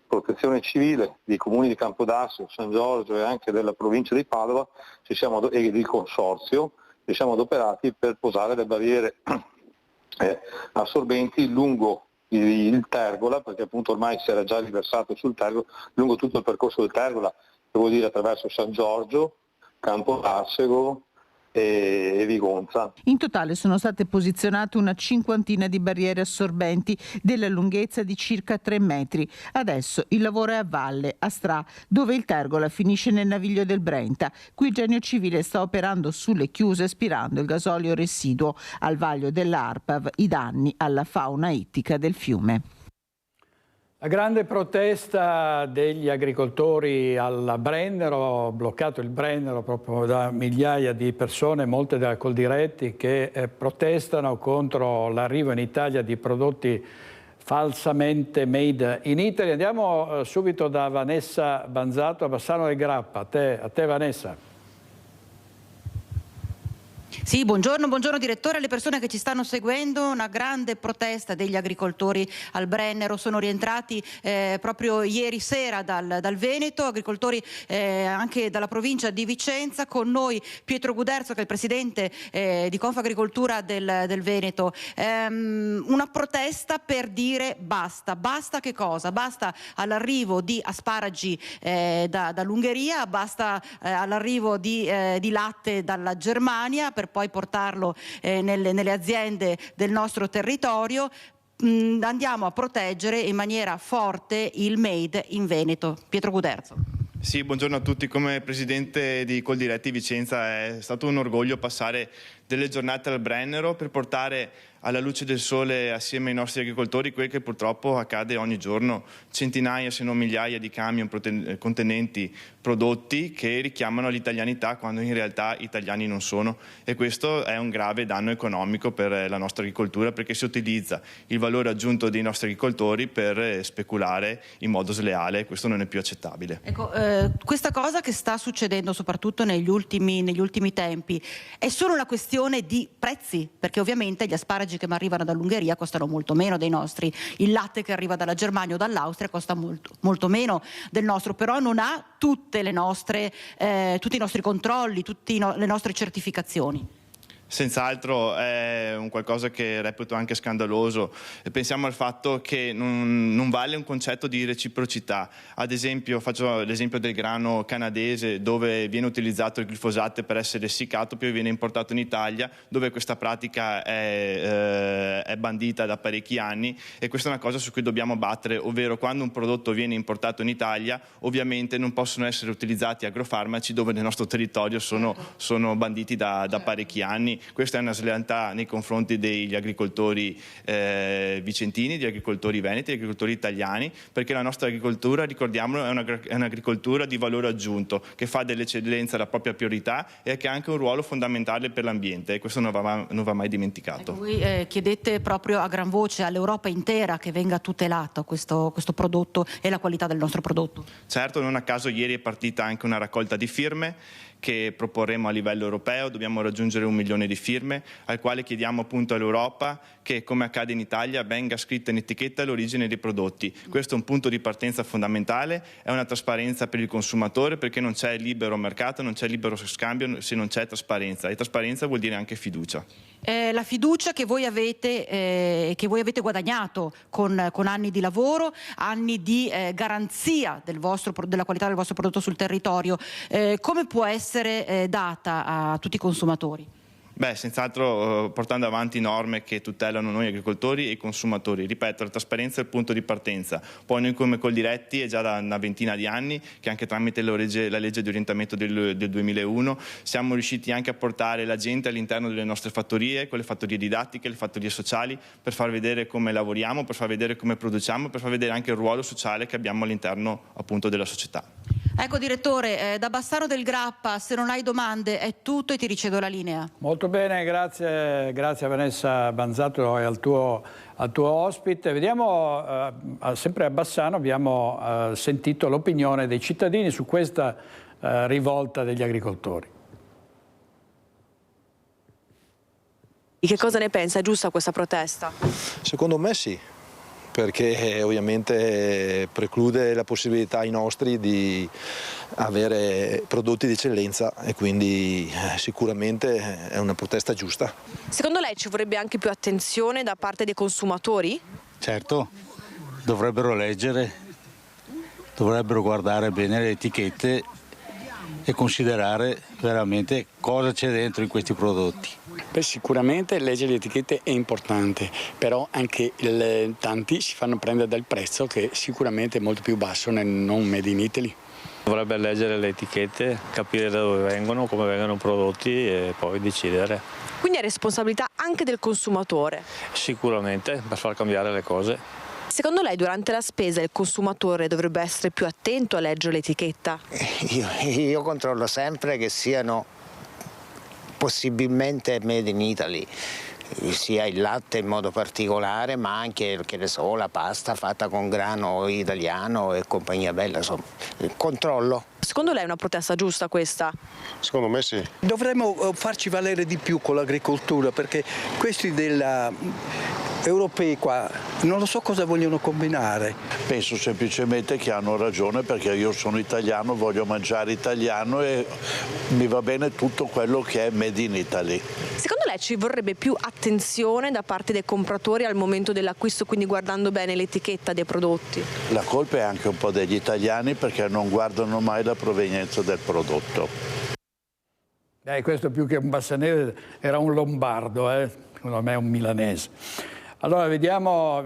Protezione Civile dei comuni di Campodarsego, San Giorgio e anche della provincia di Padova e del consorzio ci siamo adoperati per posare le barriere assorbenti lungo il Tergola, perché appunto ormai si era già riversato sul Tergola, lungo tutto il percorso del Tergola, che vuol dire attraverso San Giorgio, Campodarsego e Vigonza. In totale sono state posizionate una 50 di barriere assorbenti della lunghezza di circa 3 metri. Adesso il lavoro è a valle, a Stra, dove il Tergola finisce nel naviglio del Brenta. Qui il Genio Civile sta operando sulle chiuse aspirando il gasolio residuo al vaglio dell'Arpav, i danni alla fauna ittica del fiume. La grande protesta degli agricoltori al Brennero, bloccato il Brennero proprio da migliaia di persone, molte da Coldiretti, che protestano contro l'arrivo in Italia di prodotti falsamente made in Italy. Andiamo subito da Vanessa Banzato a Bassano del Grappa. A te Vanessa. Sì, buongiorno direttore, alle persone che ci stanno seguendo. Una grande protesta degli agricoltori al Brennero, sono rientrati proprio ieri sera dal Veneto, agricoltori anche dalla provincia di Vicenza. Con noi Pietro Guderzo, che è il presidente di Confagricoltura del Veneto. Una protesta per dire basta. Basta che cosa? Basta all'arrivo di asparagi dall'Ungheria, basta all'arrivo di latte dalla Germania per poi portarlo nelle aziende del nostro territorio. Andiamo a proteggere in maniera forte il made in Veneto. Pietro Guderzo. Sì, buongiorno a tutti. Come presidente di Coldiretti Vicenza è stato un orgoglio passare delle giornate al Brennero per portare alla luce del sole assieme ai nostri agricoltori quel che purtroppo accade ogni giorno: centinaia se non migliaia di camion contenenti prodotti che richiamano l'italianità quando in realtà italiani non sono, e questo è un grave danno economico per la nostra agricoltura, perché si utilizza il valore aggiunto dei nostri agricoltori per speculare in modo sleale. Questo non è più accettabile. Ecco, questa cosa che sta succedendo soprattutto negli ultimi tempi è solo una questione di prezzi, perché ovviamente gli asparagi che arrivano dall'Ungheria costano molto meno dei nostri, il latte che arriva dalla Germania o dall'Austria costa molto meno del nostro, però non ha tutti i nostri controlli, tutte le nostre certificazioni. Senz'altro è un qualcosa che reputo anche scandaloso. Pensiamo al fatto che non vale un concetto di reciprocità. Ad esempio, faccio l'esempio del grano canadese, dove viene utilizzato il glifosato per essere essiccato, poi viene importato in Italia, dove questa pratica è bandita da parecchi anni, e questa è una cosa su cui dobbiamo battere, ovvero quando un prodotto viene importato in Italia ovviamente non possono essere utilizzati agrofarmaci dove nel nostro territorio sono banditi da parecchi anni. Questa è una slealtà nei confronti degli agricoltori vicentini, degli agricoltori veneti, degli agricoltori italiani, perché la nostra agricoltura, ricordiamolo, è un'agricoltura di valore aggiunto, che fa dell'eccellenza la propria priorità e che ha anche un ruolo fondamentale per l'ambiente, e questo non va mai dimenticato. Ecco, voi chiedete proprio a gran voce all'Europa intera che venga tutelato questo prodotto e la qualità del nostro prodotto. Certo, non a caso ieri è partita anche una raccolta di firme che proporremo a livello europeo. Dobbiamo raggiungere 1 milione di firme, al quale chiediamo appunto all'Europa che, come accade in Italia, venga scritta in etichetta l'origine dei prodotti. Questo è un punto di partenza fondamentale, è una trasparenza per il consumatore, perché non c'è libero mercato, non c'è libero scambio se non c'è trasparenza, e trasparenza vuol dire anche fiducia. La fiducia che voi avete guadagnato con anni di lavoro, anni di garanzia della qualità del vostro prodotto sul territorio, come può essere data a tutti i consumatori? Beh, senz'altro portando avanti norme che tutelano noi agricoltori e i consumatori. Ripeto, la trasparenza è il punto di partenza. Poi noi come Coldiretti è già da una ventina di anni che anche tramite la legge di orientamento del 2001 siamo riusciti anche a portare la gente all'interno delle nostre fattorie, con le fattorie didattiche, le fattorie sociali, per far vedere come lavoriamo, per far vedere come produciamo, per far vedere anche il ruolo sociale che abbiamo all'interno appunto della società. Ecco direttore, da Bassano del Grappa, se non hai domande è tutto e ti ricevo la linea. Molto bene, grazie a Vanessa Banzato e al tuo ospite. Vediamo, sempre a Bassano abbiamo sentito l'opinione dei cittadini su questa rivolta degli agricoltori. Che cosa ne pensa? È giusta questa protesta? Secondo me sì, perché ovviamente preclude la possibilità ai nostri di avere prodotti di eccellenza e quindi sicuramente è una protesta giusta. Secondo lei ci vorrebbe anche più attenzione da parte dei consumatori? Certo, dovrebbero leggere, dovrebbero guardare bene le etichette e considerare veramente cosa c'è dentro in questi prodotti. Beh, sicuramente leggere le etichette è importante, però anche tanti si fanno prendere dal prezzo che sicuramente è molto più basso nel non made in Italy. Dovrebbe leggere le etichette, capire da dove vengono, come vengono prodotti e poi decidere. Quindi è responsabilità anche del consumatore? Sicuramente, per far cambiare le cose. Secondo lei durante la spesa il consumatore dovrebbe essere più attento a leggere l'etichetta? Io controllo sempre che siano possibilmente made in Italy, sia il latte in modo particolare, ma anche, che ne so, la pasta fatta con grano italiano e compagnia bella, insomma, controllo. Secondo lei è una protesta giusta questa? Secondo me sì. Dovremmo farci valere di più con l'agricoltura, perché questi europei qua non lo so cosa vogliono combinare. Penso semplicemente che hanno ragione, perché io sono italiano, voglio mangiare italiano e mi va bene tutto quello che è made in Italy. Secondo lei ci vorrebbe più attenzione da parte dei compratori al momento dell'acquisto, quindi guardando bene l'etichetta dei prodotti? La colpa è anche un po' degli italiani, perché non guardano mai la provenienza del prodotto. Questo più che un bassanese era un lombardo, secondo me è un milanese. Allora vediamo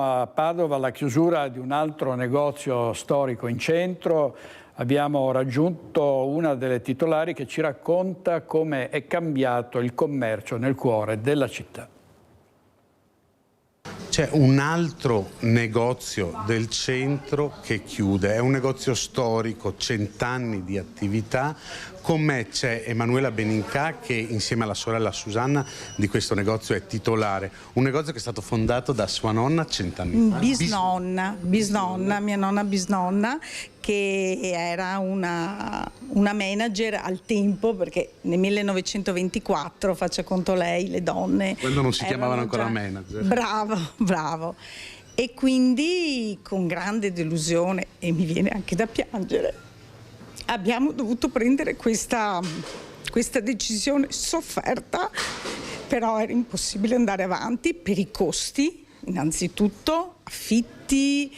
a Padova la chiusura di un altro negozio storico in centro. Abbiamo raggiunto una delle titolari che ci racconta come è cambiato il commercio nel cuore della città. C'è un altro negozio del centro che chiude, è un negozio storico, 100 anni di attività. Con me c'è Emanuela Benincà che insieme alla sorella Susanna di questo negozio è titolare. Un negozio che è stato fondato da sua nonna 100 anni fa. Bisnonna, mia nonna bisnonna, che era una manager al tempo, perché nel 1924, faccia conto lei, le donne... Quando non si chiamavano ancora manager. Bravo. E quindi con grande delusione, e mi viene anche da piangere, abbiamo dovuto prendere questa decisione sofferta, però era impossibile andare avanti per i costi, innanzitutto, affitti,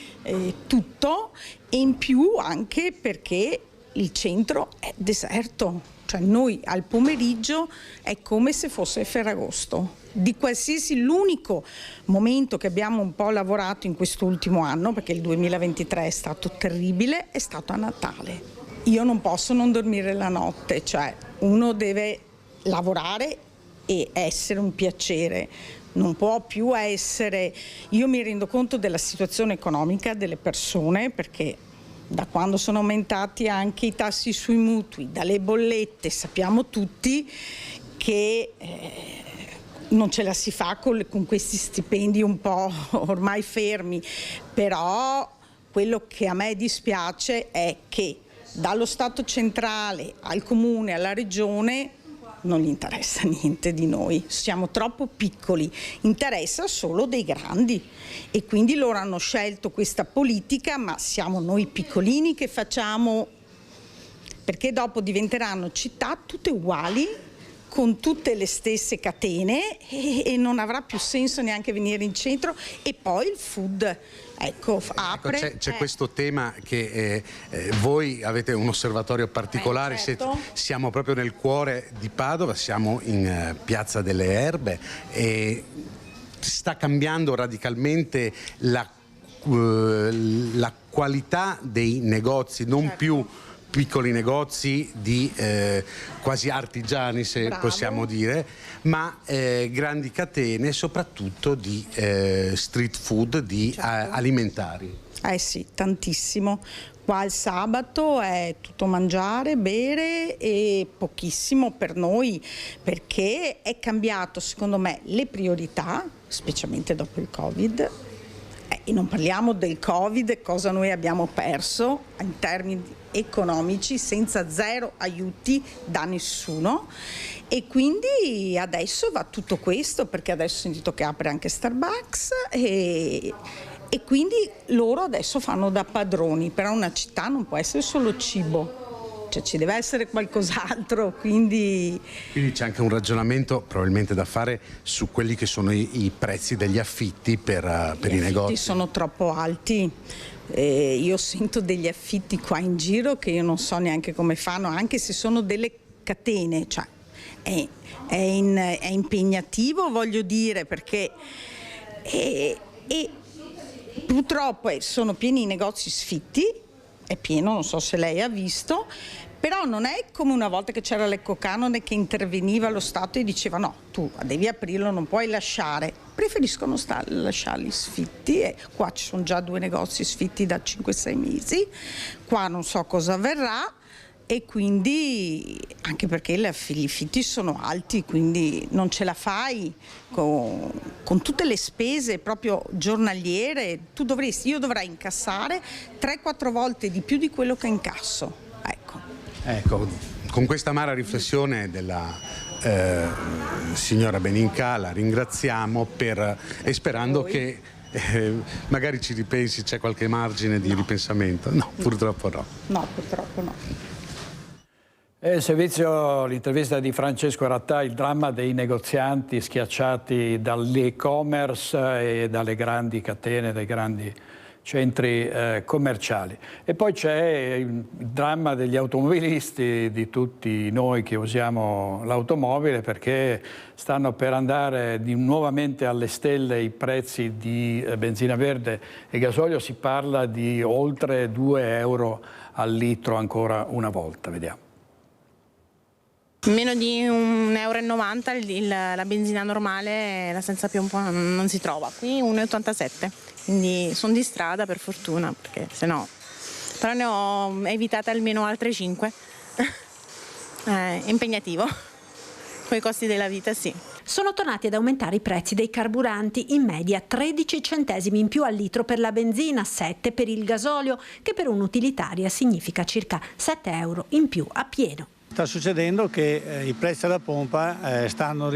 tutto, e in più anche perché il centro è deserto, cioè noi al pomeriggio è come se fosse Ferragosto. Di qualsiasi, l'unico momento che abbiamo un po' lavorato in quest'ultimo anno, perché il 2023 è stato terribile, è stato a Natale. Io non posso non dormire la notte, cioè uno deve lavorare e essere un piacere. Non può più essere, io mi rendo conto della situazione economica delle persone, perché da quando sono aumentati anche i tassi sui mutui, dalle bollette, sappiamo tutti che non ce la si fa con questi stipendi un po' ormai fermi, però quello che a me dispiace è che dallo Stato centrale al Comune, alla Regione, non gli interessa niente di noi, siamo troppo piccoli, interessa solo dei grandi e quindi loro hanno scelto questa politica, ma siamo noi piccolini che facciamo, perché dopo diventeranno città tutte uguali, con tutte le stesse catene e non avrà più senso neanche venire in centro, e poi il food. Ecco, apre. C'è questo tema che voi avete un osservatorio particolare, certo. Siamo proprio nel cuore di Padova, siamo in Piazza delle Erbe e sta cambiando radicalmente la qualità dei negozi, non certo. più piccoli negozi di quasi artigiani, se Bravo. possiamo dire, ma grandi catene, soprattutto di street food, di certo. alimentari. Sì, tantissimo. Qua il sabato è tutto mangiare, bere e pochissimo per noi, perché è cambiato secondo me le priorità, specialmente dopo il Covid. E non parliamo del Covid, cosa noi abbiamo perso in termini economici, senza zero aiuti da nessuno, e quindi adesso va tutto questo, perché adesso ho sentito che apre anche Starbucks e quindi loro adesso fanno da padroni, però una città non può essere solo cibo. Cioè, ci deve essere qualcos'altro, quindi c'è anche un ragionamento probabilmente da fare su quelli che sono i prezzi degli affitti per i negozi. Gli affitti sono troppo alti. Io sento degli affitti qua in giro che io non so neanche come fanno, anche se sono delle catene, cioè è impegnativo, voglio dire, perché purtroppo sono pieni i negozi sfitti, è pieno, non so se lei ha visto, però non è come una volta che c'era l'ecocanone che interveniva lo Stato e diceva no, tu devi aprirlo, non puoi lasciare. Preferiscono lasciarli sfitti, e qua ci sono già 2 negozi sfitti da 5-6 mesi, qua non so cosa avverrà, e quindi anche perché gli affitti sono alti, quindi non ce la fai con tutte le spese proprio giornaliere. Io dovrei incassare 3-4 volte di più di quello che incasso. Ecco, con questa amara riflessione della signora Benincà la ringraziamo e sperando che magari ci ripensi, c'è qualche margine di ripensamento. No, purtroppo no. No, purtroppo no. Il servizio, l'intervista di Francesco Rattà, il dramma dei negozianti schiacciati dall'e-commerce e dalle grandi catene, dai grandi centri commerciali. E poi c'è il dramma degli automobilisti, di tutti noi che usiamo l'automobile, perché stanno per andare nuovamente alle stelle i prezzi di benzina verde e gasolio. Si parla di oltre 2 euro al litro ancora una volta. Vediamo. Meno di 1,90 euro la benzina normale, la senza piombo, non si trova. Qui 1,87 €, quindi sono di strada per fortuna, perché se no. Però ne ho evitate almeno altre 5. È impegnativo, con i costi della vita, sì. Sono tornati ad aumentare i prezzi dei carburanti, in media 13 centesimi in più al litro per la benzina, 7 per il gasolio, che per un'utilitaria significa circa 7 euro in più a pieno. Sta succedendo che i prezzi alla pompa stanno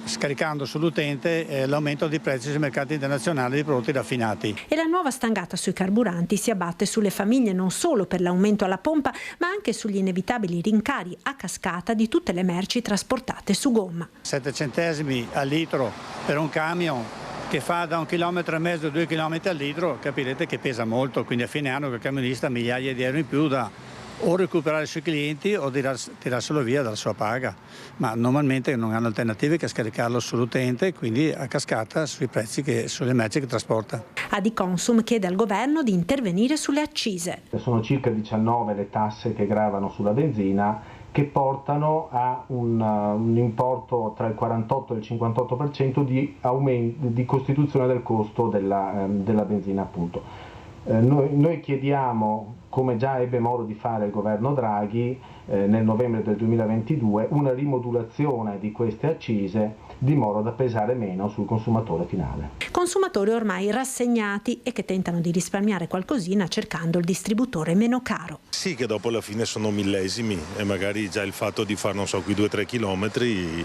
scaricando sull'utente l'aumento dei prezzi sui mercati internazionali di prodotti raffinati. E la nuova stangata sui carburanti si abbatte sulle famiglie non solo per l'aumento alla pompa, ma anche sugli inevitabili rincari a cascata di tutte le merci trasportate su gomma. 7 centesimi al litro per un camion che fa da 1,5 km a 2 km al litro, capirete che pesa molto, quindi a fine anno il camionista ha migliaia di euro in più da o recuperare i suoi clienti o tirarselo via dalla sua paga, ma normalmente non hanno alternative che scaricarlo sull'utente, quindi a cascata sui prezzi sulle merci che trasporta. Adiconsum chiede al governo di intervenire sulle accise. Sono circa 19 le tasse che gravano sulla benzina, che portano a un importo tra il 48 e il 58% di costituzione del costo della benzina, appunto. Noi chiediamo, come già ebbe modo di fare il governo Draghi nel novembre del 2022, una rimodulazione di queste accise di modo da pesare meno sul consumatore finale. Consumatori ormai rassegnati e che tentano di risparmiare qualcosina cercando il distributore meno caro. Sì, che dopo alla fine sono millesimi e magari già il fatto di fare, non so, quei 2-3 chilometri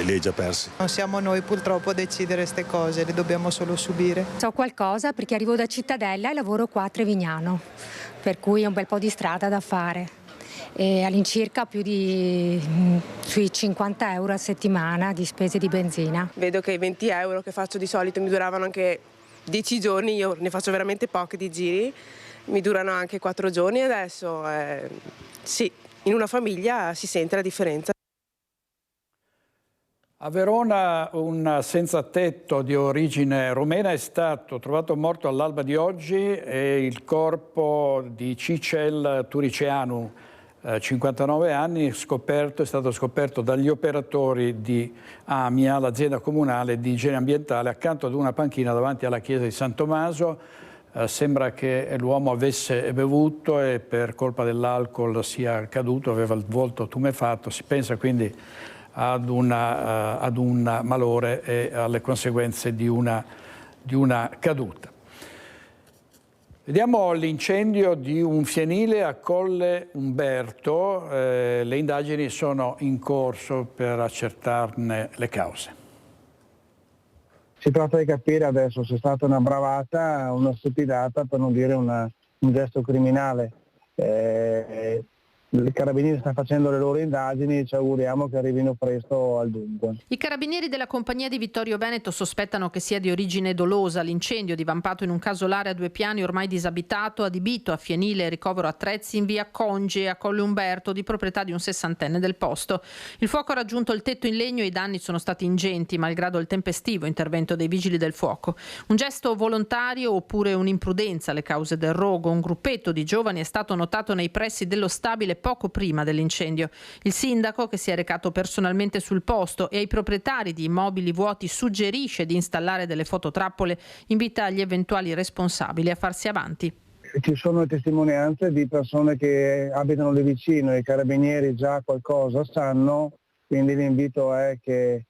li hai già persi. Non siamo noi purtroppo a decidere queste cose, le dobbiamo solo subire. So qualcosa perché arrivo da Cittadella e lavoro qua a Trevignano, per cui è un bel po' di strada da fare. E all'incirca più di sui 50 euro a settimana di spese di benzina. Vedo che i 20 euro che faccio di solito mi duravano anche 10 giorni, io ne faccio veramente pochi di giri, mi durano anche 4 giorni adesso. Sì, in una famiglia si sente la differenza. A Verona un senza tetto di origine romena è stato trovato morto all'alba di oggi e il corpo di Cicel Turiceanu, 59 anni, è stato scoperto dagli operatori di AMIA, l'azienda comunale di igiene ambientale, accanto ad una panchina davanti alla chiesa di San Tommaso. Sembra che l'uomo avesse bevuto e per colpa dell'alcol sia caduto, aveva il volto tumefatto. Si pensa quindi ad un malore e alle conseguenze di una caduta. Vediamo l'incendio di un fienile a Colle Umberto. Le indagini sono in corso per accertarne le cause. Si tratta di capire adesso se è stata una bravata, una stupidata, per non dire un gesto criminale. I Carabinieri stanno facendo le loro indagini e ci auguriamo che arrivino presto al dunque. I Carabinieri della compagnia di Vittorio Veneto sospettano che sia di origine dolosa l'incendio divampato in un casolare a 2 piani ormai disabitato, adibito a fienile e ricovero attrezzi in via Conge a Colle Umberto, di proprietà di un 60enne del posto. Il fuoco ha raggiunto il tetto in legno e i danni sono stati ingenti, malgrado il tempestivo intervento dei vigili del fuoco. Un gesto volontario oppure un'imprudenza le cause del rogo? Un gruppetto di giovani è stato notato nei pressi dello stabile poco prima dell'incendio. Il sindaco, che si è recato personalmente sul posto e ai proprietari di immobili vuoti suggerisce di installare delle fototrappole, invita gli eventuali responsabili a farsi avanti. Ci sono testimonianze di persone che abitano lì vicino e i Carabinieri già qualcosa sanno, quindi l'invito è che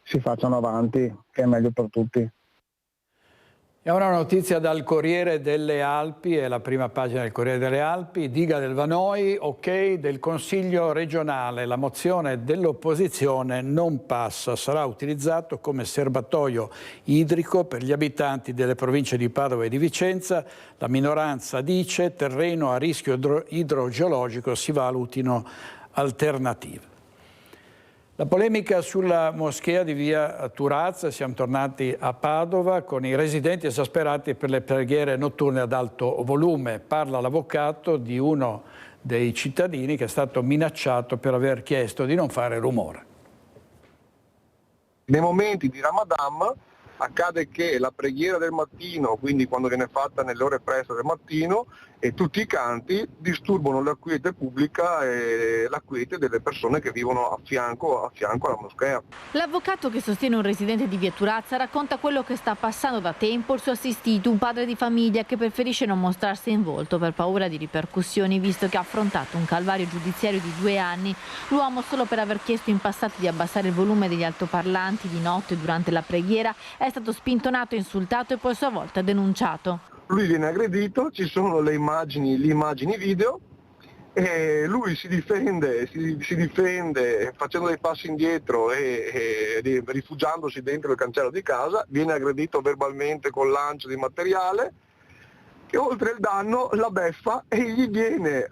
si facciano avanti, che è meglio per tutti. E una notizia dal Corriere delle Alpi, è la prima pagina del Corriere delle Alpi. Diga del Vanoi, ok del Consiglio regionale, la mozione dell'opposizione non passa, sarà utilizzato come serbatoio idrico per gli abitanti delle province di Padova e di Vicenza. La minoranza dice terreno a rischio idrogeologico, si valutino alternative. La polemica sulla moschea di via Turazza, siamo tornati a Padova con i residenti esasperati per le preghiere notturne ad alto volume. Parla l'avvocato di uno dei cittadini che è stato minacciato per aver chiesto di non fare rumore. Nei momenti di Ramadan accade che la preghiera del mattino, quindi quando viene fatta nelle ore presto del mattino, e tutti i canti disturbano la quiete pubblica e la quiete delle persone che vivono a fianco alla moschea. L'avvocato che sostiene un residente di via Turazza racconta quello che sta passando da tempo il suo assistito, un padre di famiglia che preferisce non mostrarsi in volto per paura di ripercussioni, visto che ha affrontato un calvario giudiziario di 2 anni. L'uomo, solo per aver chiesto in passato di abbassare il volume degli altoparlanti di notte durante la preghiera, è stato spintonato, insultato e poi a sua volta denunciato. Lui viene aggredito, ci sono le immagini video e lui si difende facendo dei passi indietro e rifugiandosi dentro il cancello di casa, viene aggredito verbalmente con lancio di materiale che oltre il danno la beffa e gli viene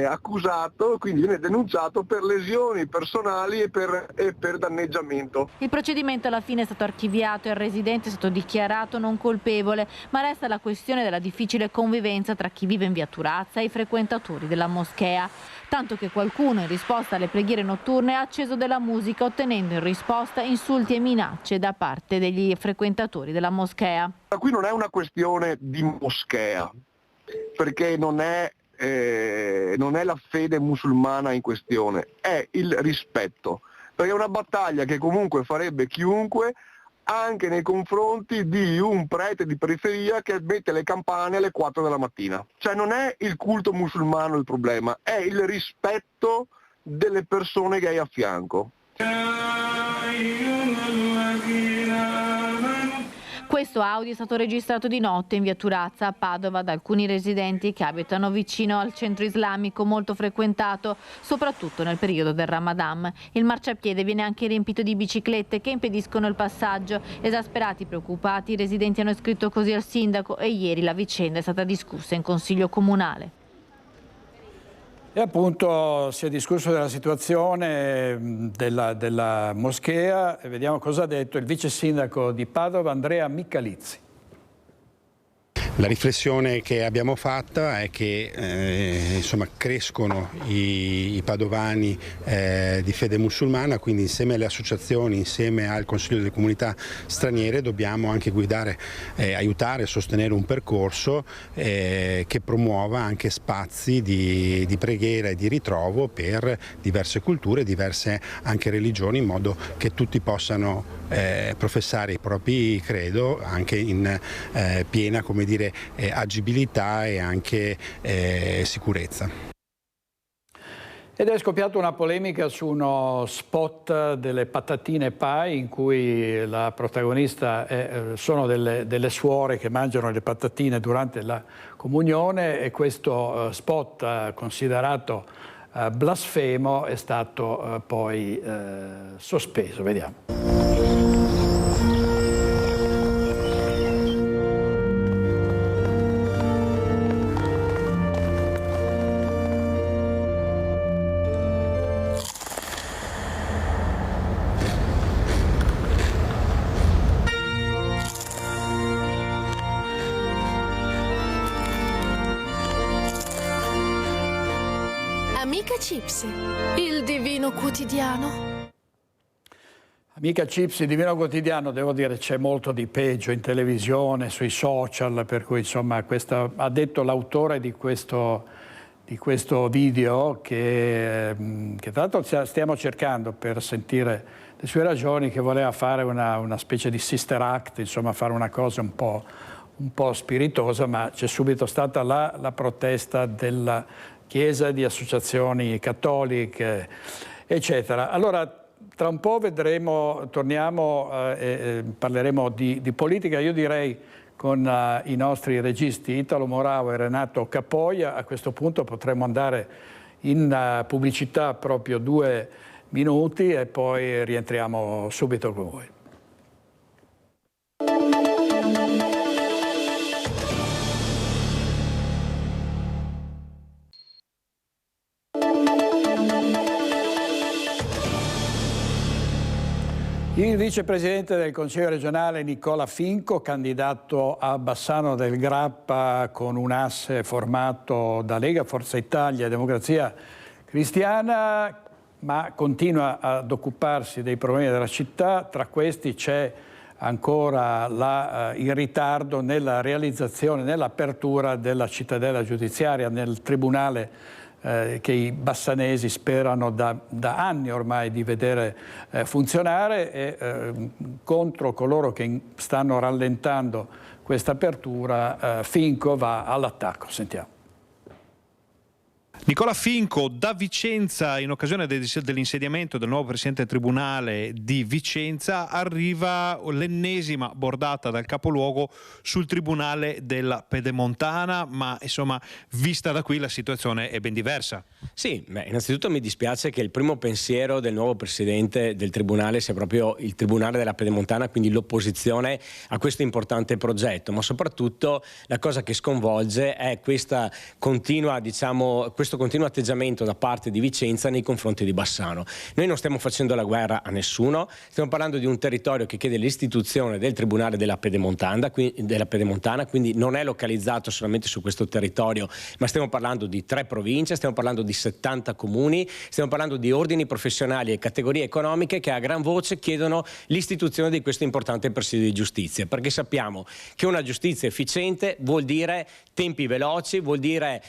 accusato, quindi viene denunciato per lesioni personali e per danneggiamento. Il procedimento alla fine è stato archiviato e il residente è stato dichiarato non colpevole, ma resta la questione della difficile convivenza tra chi vive in via Turazza e i frequentatori della moschea, tanto che qualcuno in risposta alle preghiere notturne ha acceso della musica, ottenendo in risposta insulti e minacce da parte degli frequentatori della moschea. Qui non è una questione di moschea, perché non è la fede musulmana in questione, è il rispetto, perché è una battaglia che comunque farebbe chiunque, anche nei confronti di un prete di periferia che mette le campane alle 4 della mattina. Cioè non è il culto musulmano il problema, è il rispetto delle persone che hai a fianco. Questo audio è stato registrato di notte in via Turazza a Padova da alcuni residenti che abitano vicino al centro islamico molto frequentato, soprattutto nel periodo del Ramadan. Il marciapiede viene anche riempito di biciclette che impediscono il passaggio. Esasperati, preoccupati, i residenti hanno scritto così al sindaco e ieri la vicenda è stata discussa in consiglio comunale. E appunto si è discusso della situazione della moschea e vediamo cosa ha detto il vice sindaco di Padova, Andrea Michalizzi. La riflessione che abbiamo fatto è che insomma, crescono i padovani di fede musulmana, quindi insieme alle associazioni, insieme al Consiglio delle Comunità Straniere dobbiamo anche guidare, aiutare, sostenere un percorso che promuova anche spazi di preghiera e di ritrovo per diverse culture, diverse anche religioni, in modo che tutti possano professare i propri credo anche in piena, come dire, agibilità e anche sicurezza. Ed è scoppiata una polemica su uno spot delle patatine pie in cui la protagonista sono delle suore che mangiano le patatine durante la comunione e questo spot considerato blasfemo è stato poi sospeso. Vediamo. Amica Chips, il divino quotidiano. Amica Chips, il divino quotidiano, devo dire c'è molto di peggio in televisione, sui social, per cui insomma ha detto l'autore di questo video che tra l'altro stiamo cercando per sentire le sue ragioni, che voleva fare una specie di sister act, insomma fare una cosa un po' spiritosa, ma c'è subito stata la protesta della Chiesa, di associazioni cattoliche, eccetera. Allora, tra un po' vedremo, torniamo e parleremo di politica. Io direi con i nostri registi Italo Morao e Renato Capoia, a questo punto potremo andare in pubblicità proprio 2 minuti e poi rientriamo subito con voi. Il vicepresidente del Consiglio regionale Nicola Finco, candidato a Bassano del Grappa con un asse formato da Lega, Forza Italia e Democrazia Cristiana, ma continua ad occuparsi dei problemi della città. Tra questi c'è ancora il ritardo nella realizzazione, nell'apertura della cittadella giudiziaria, nel tribunale che i bassanesi sperano da anni ormai di vedere funzionare e contro coloro che stanno rallentando questa apertura Finco va all'attacco. Sentiamo. Nicola Finco da Vicenza, in occasione dell'insediamento del nuovo presidente del Tribunale di Vicenza, arriva l'ennesima bordata dal capoluogo sul Tribunale della Pedemontana, ma insomma vista da qui la situazione è ben diversa. Sì, innanzitutto mi dispiace che il primo pensiero del nuovo presidente del Tribunale sia proprio il Tribunale della Pedemontana, quindi l'opposizione a questo importante progetto, ma soprattutto la cosa che sconvolge è questa continua, questo continuo atteggiamento da parte di Vicenza nei confronti di Bassano. Noi non stiamo facendo la guerra a nessuno, stiamo parlando di un territorio che chiede l'istituzione del Tribunale della Pedemontana, quindi non è localizzato solamente su questo territorio, ma stiamo parlando di 3 province, stiamo parlando di 70 comuni, stiamo parlando di ordini professionali e categorie economiche che a gran voce chiedono l'istituzione di questo importante presidio di giustizia, perché sappiamo che una giustizia efficiente vuol dire tempi veloci, vuol dire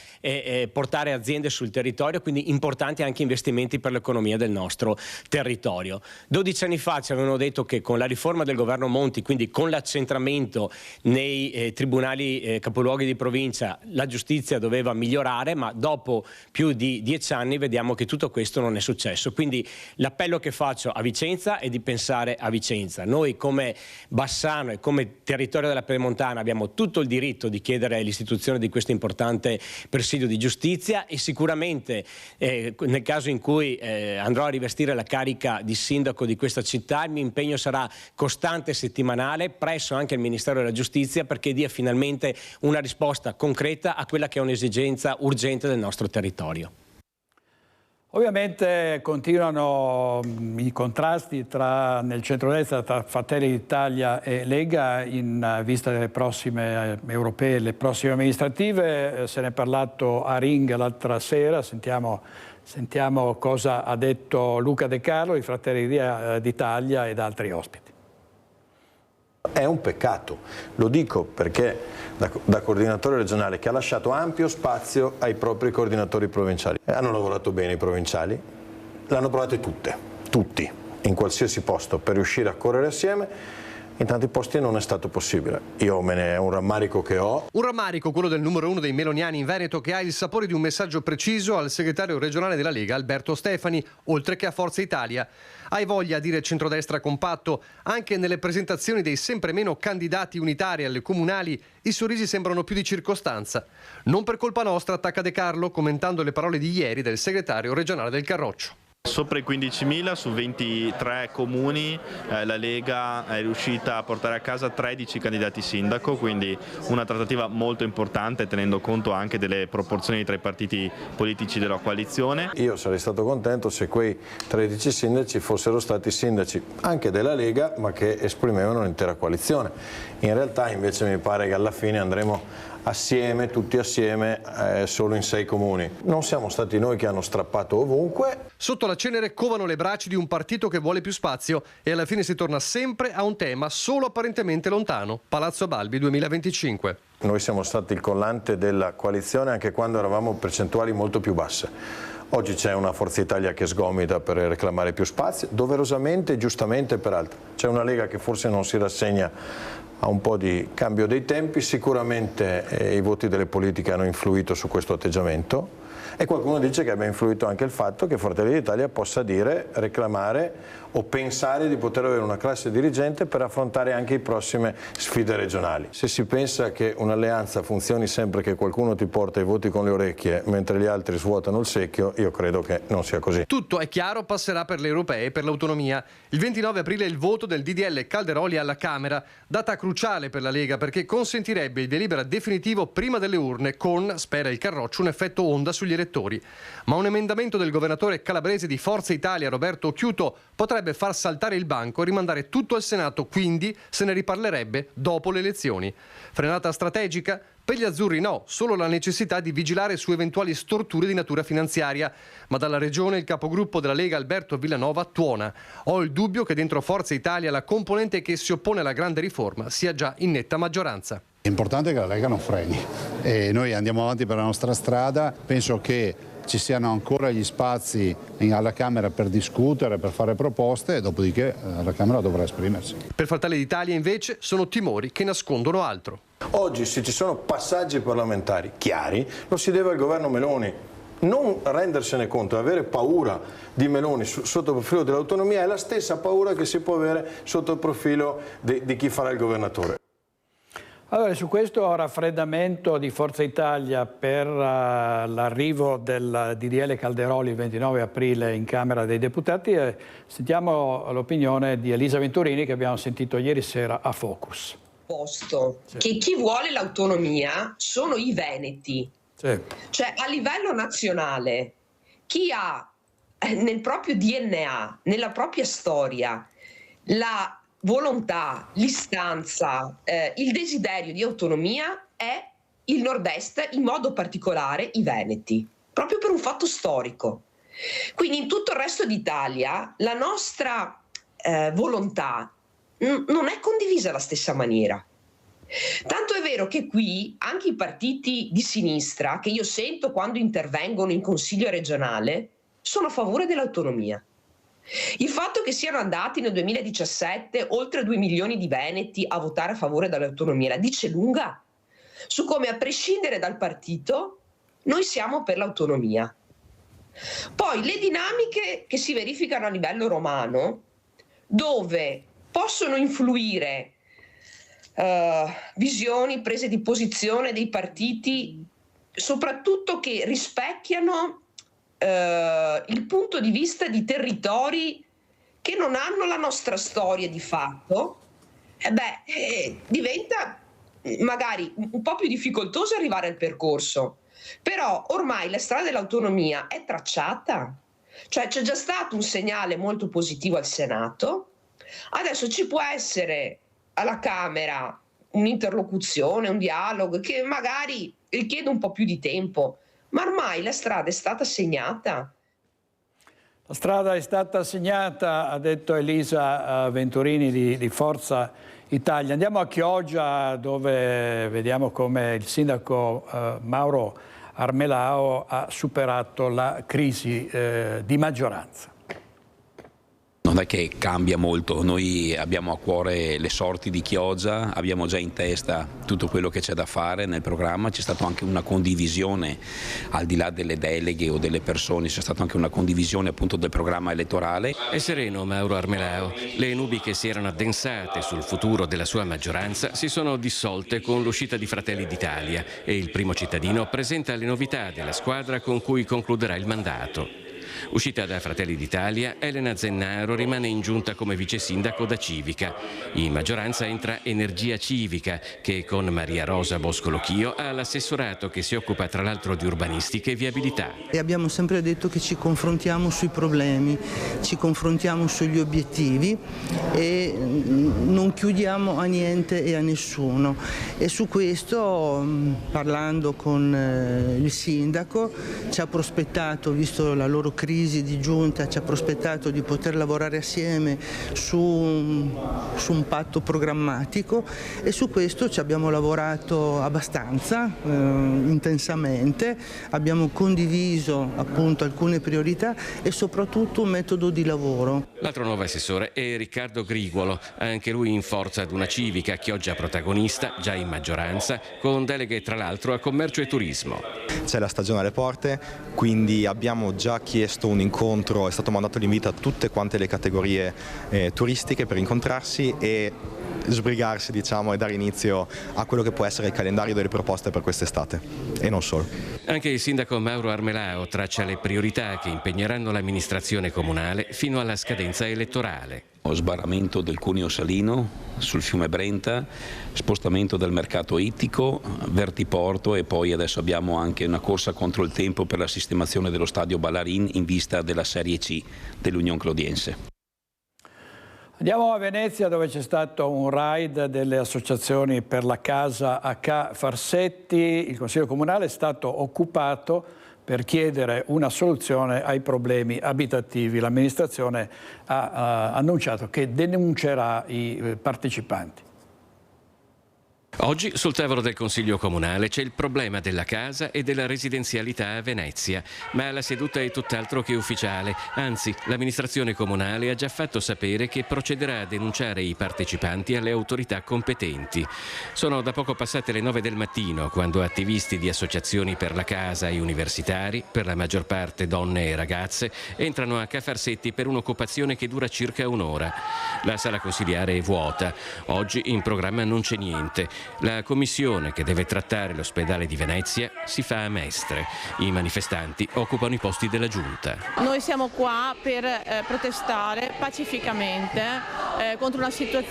portare aziende sul territorio, quindi importanti anche investimenti per l'economia del nostro territorio. 12 anni fa ci avevano detto che con la riforma del governo Monti, quindi con l'accentramento nei tribunali capoluoghi di provincia, la giustizia doveva migliorare, ma dopo più di 10 anni vediamo che tutto questo non è successo. Quindi l'appello che faccio a Vicenza è di pensare a Vicenza. Noi come Bassano e come territorio della Pedemontana abbiamo tutto il diritto di chiedere l'istituzione di questo importante presidio di giustizia, e sicuramente nel caso in cui andrò a rivestire la carica di sindaco di questa città, il mio impegno sarà costante e settimanale presso anche il Ministero della Giustizia, perché dia finalmente una risposta concreta a quella che è un'esigenza urgente del nostro territorio. Ovviamente continuano i contrasti nel centrodestra tra Fratelli d'Italia e Lega in vista delle prossime europee, le prossime amministrative. Se ne è parlato a Ring l'altra sera, sentiamo cosa ha detto Luca De Carlo di Fratelli d'Italia ed altri ospiti. È un peccato, lo dico perché da coordinatore regionale che ha lasciato ampio spazio ai propri coordinatori provinciali. Hanno lavorato bene i provinciali, l'hanno provate tutti, in qualsiasi posto per riuscire a correre assieme. In tanti posti non è stato possibile. È un rammarico che ho. Un rammarico, quello del numero 1 dei meloniani in Veneto, che ha il sapore di un messaggio preciso al segretario regionale della Lega, Alberto Stefani, oltre che a Forza Italia. Hai voglia a dire centrodestra compatto? Anche nelle presentazioni dei sempre meno candidati unitari alle comunali, i sorrisi sembrano più di circostanza. Non per colpa nostra, attacca De Carlo, commentando le parole di ieri del segretario regionale del Carroccio. Sopra i 15.000 su 23 comuni la Lega è riuscita a portare a casa 13 candidati sindaco, quindi una trattativa molto importante tenendo conto anche delle proporzioni tra i partiti politici della coalizione. Io sarei stato contento se quei 13 sindaci fossero stati sindaci anche della Lega, ma che esprimevano l'intera coalizione. In realtà invece mi pare che alla fine andremo assieme, tutti assieme, solo in 6 comuni. Non siamo stati noi che hanno strappato ovunque. Sotto la cenere covano le braccia di un partito che vuole più spazio e alla fine si torna sempre a un tema solo apparentemente lontano, Palazzo Balbi 2025. Noi siamo stati il collante della coalizione anche quando eravamo percentuali molto più basse. Oggi c'è una Forza Italia che sgomita per reclamare più spazio, doverosamente e giustamente peraltro. C'è una Lega che forse non si rassegna a un po' di cambio dei tempi, sicuramente i voti delle politiche hanno influito su questo atteggiamento e qualcuno dice che abbia influito anche il fatto che Fratelli d'Italia possa dire, reclamare o pensare di poter avere una classe dirigente per affrontare anche le prossime sfide regionali. Se si pensa che un'alleanza funzioni sempre che qualcuno ti porta i voti con le orecchie mentre gli altri svuotano il secchio, io credo che non sia così. Tutto è chiaro, passerà per le europee e per l'autonomia. Il 29 aprile è il voto del DDL Calderoli alla Camera, data cruciale per la Lega perché consentirebbe il via libera definitivo prima delle urne con, spera il Carroccio, un effetto onda sugli elettori. Ma un emendamento del governatore calabrese di Forza Italia, Roberto Occhiuto, potrebbe far saltare il banco e rimandare tutto al Senato, quindi se ne riparlerebbe dopo le elezioni. Frenata strategica? Per gli azzurri no, solo la necessità di vigilare su eventuali storture di natura finanziaria. Ma dalla regione il capogruppo della Lega Alberto Villanova tuona. Ho il dubbio che dentro Forza Italia la componente che si oppone alla grande riforma sia già in netta maggioranza. È importante che la Lega non freni e noi andiamo avanti per la nostra strada. Penso che ci siano ancora gli spazi alla Camera per discutere, per fare proposte e dopodiché la Camera dovrà esprimersi. Per Fratelli d'Italia invece sono timori che nascondono altro. Oggi se ci sono passaggi parlamentari chiari lo si deve al governo Meloni. Non rendersene conto, avere paura di Meloni sotto il profilo dell'autonomia è la stessa paura che si può avere sotto il profilo di chi farà il governatore. Allora, su questo raffreddamento di Forza Italia per l'arrivo del DDL Calderoli il 29 aprile in Camera dei Deputati, sentiamo l'opinione di Elisa Venturini che abbiamo sentito ieri sera a Focus. Posto che chi vuole l'autonomia sono i veneti. Sì. Cioè, a livello nazionale, chi ha nel proprio DNA, nella propria storia, la volontà, l'istanza, il desiderio di autonomia è il nord-est, in modo particolare i veneti, proprio per un fatto storico. Quindi in tutto il resto d'Italia la nostra volontà non è condivisa alla stessa maniera. Tanto è vero che qui anche i partiti di sinistra, che io sento quando intervengono in consiglio regionale, sono a favore dell'autonomia. Il fatto che siano andati nel 2017 oltre 2 milioni di veneti a votare a favore dell'autonomia la dice lunga su come, a prescindere dal partito, noi siamo per l'autonomia. Poi le dinamiche che si verificano a livello romano, dove possono influire visioni, prese di posizione dei partiti, soprattutto che rispecchiano il punto di vista di territori che non hanno la nostra storia di fatto, diventa magari un po' più difficoltoso arrivare al percorso. Però ormai la strada dell'autonomia è tracciata, cioè c'è già stato un segnale molto positivo al Senato, adesso ci può essere alla Camera un'interlocuzione, un dialogo che magari richiede un po' più di tempo, ma ormai la strada è stata segnata. La strada è stata segnata, ha detto Elisa Venturini di Forza Italia. Andiamo a Chioggia, dove vediamo come il sindaco Mauro Armelao ha superato la crisi di maggioranza. Non è che cambia molto, noi abbiamo a cuore le sorti di Chioggia, abbiamo già in testa tutto quello che c'è da fare nel programma, c'è stata anche una condivisione, al di là delle deleghe o delle persone, c'è stata anche una condivisione appunto del programma elettorale. È sereno Mauro Armelao, le nubi che si erano addensate sul futuro della sua maggioranza si sono dissolte con l'uscita di Fratelli d'Italia e il primo cittadino presenta le novità della squadra con cui concluderà il mandato. Uscita da Fratelli d'Italia, Elena Zennaro rimane in giunta come vice sindaco da Civica. In maggioranza entra Energia Civica, che con Maria Rosa Boscolo-Chio ha l'assessorato che si occupa tra l'altro di urbanistica e viabilità. E abbiamo sempre detto che ci confrontiamo sui problemi, ci confrontiamo sugli obiettivi e non chiudiamo a niente e a nessuno. E su questo, parlando con il sindaco, ci ha prospettato, visto la loro crisi di giunta, ci ha prospettato di poter lavorare assieme su un patto programmatico e su questo ci abbiamo lavorato abbastanza intensamente, abbiamo condiviso appunto alcune priorità e soprattutto un metodo di lavoro. L'altro nuovo assessore è Riccardo Griguolo, anche lui in forza ad una Civica, Chioggia protagonista, già in maggioranza, con deleghe tra l'altro a commercio e turismo. C'è la stagione alle porte, quindi abbiamo già chiesto un incontro, è stato mandato l'invito a tutte quante le categorie turistiche per incontrarsi e sbrigarsi, diciamo, e dare inizio a quello che può essere il calendario delle proposte per quest'estate e non solo. Anche il sindaco Mauro Armelao traccia le priorità che impegneranno l'amministrazione comunale fino alla scadenza elettorale. Sbarramento del cuneo salino sul fiume Brenta, spostamento del mercato ittico, vertiporto e poi adesso abbiamo anche una corsa contro il tempo per la sistemazione dello stadio Ballarin in vista della Serie C dell'Union Clodiense. Andiamo a Venezia, dove c'è stato un raid delle associazioni per la casa H. Farsetti. Il Consiglio Comunale è stato occupato per chiedere una soluzione ai problemi abitativi. L'amministrazione ha annunciato che denuncerà i partecipanti. Oggi sul tavolo del Consiglio Comunale c'è il problema della casa e della residenzialità a Venezia, ma la seduta è tutt'altro che ufficiale, anzi l'amministrazione comunale ha già fatto sapere che procederà a denunciare i partecipanti alle autorità competenti. Sono da poco passate le 9 del mattino quando attivisti di associazioni per la casa e universitari, per la maggior parte donne e ragazze, entrano a Ca' Farsetti per un'occupazione che dura circa un'ora. La sala consiliare è vuota, oggi in programma non c'è niente. La commissione che deve trattare l'ospedale di Venezia si fa a Mestre. I manifestanti occupano i posti della giunta. Noi siamo qua per protestare pacificamente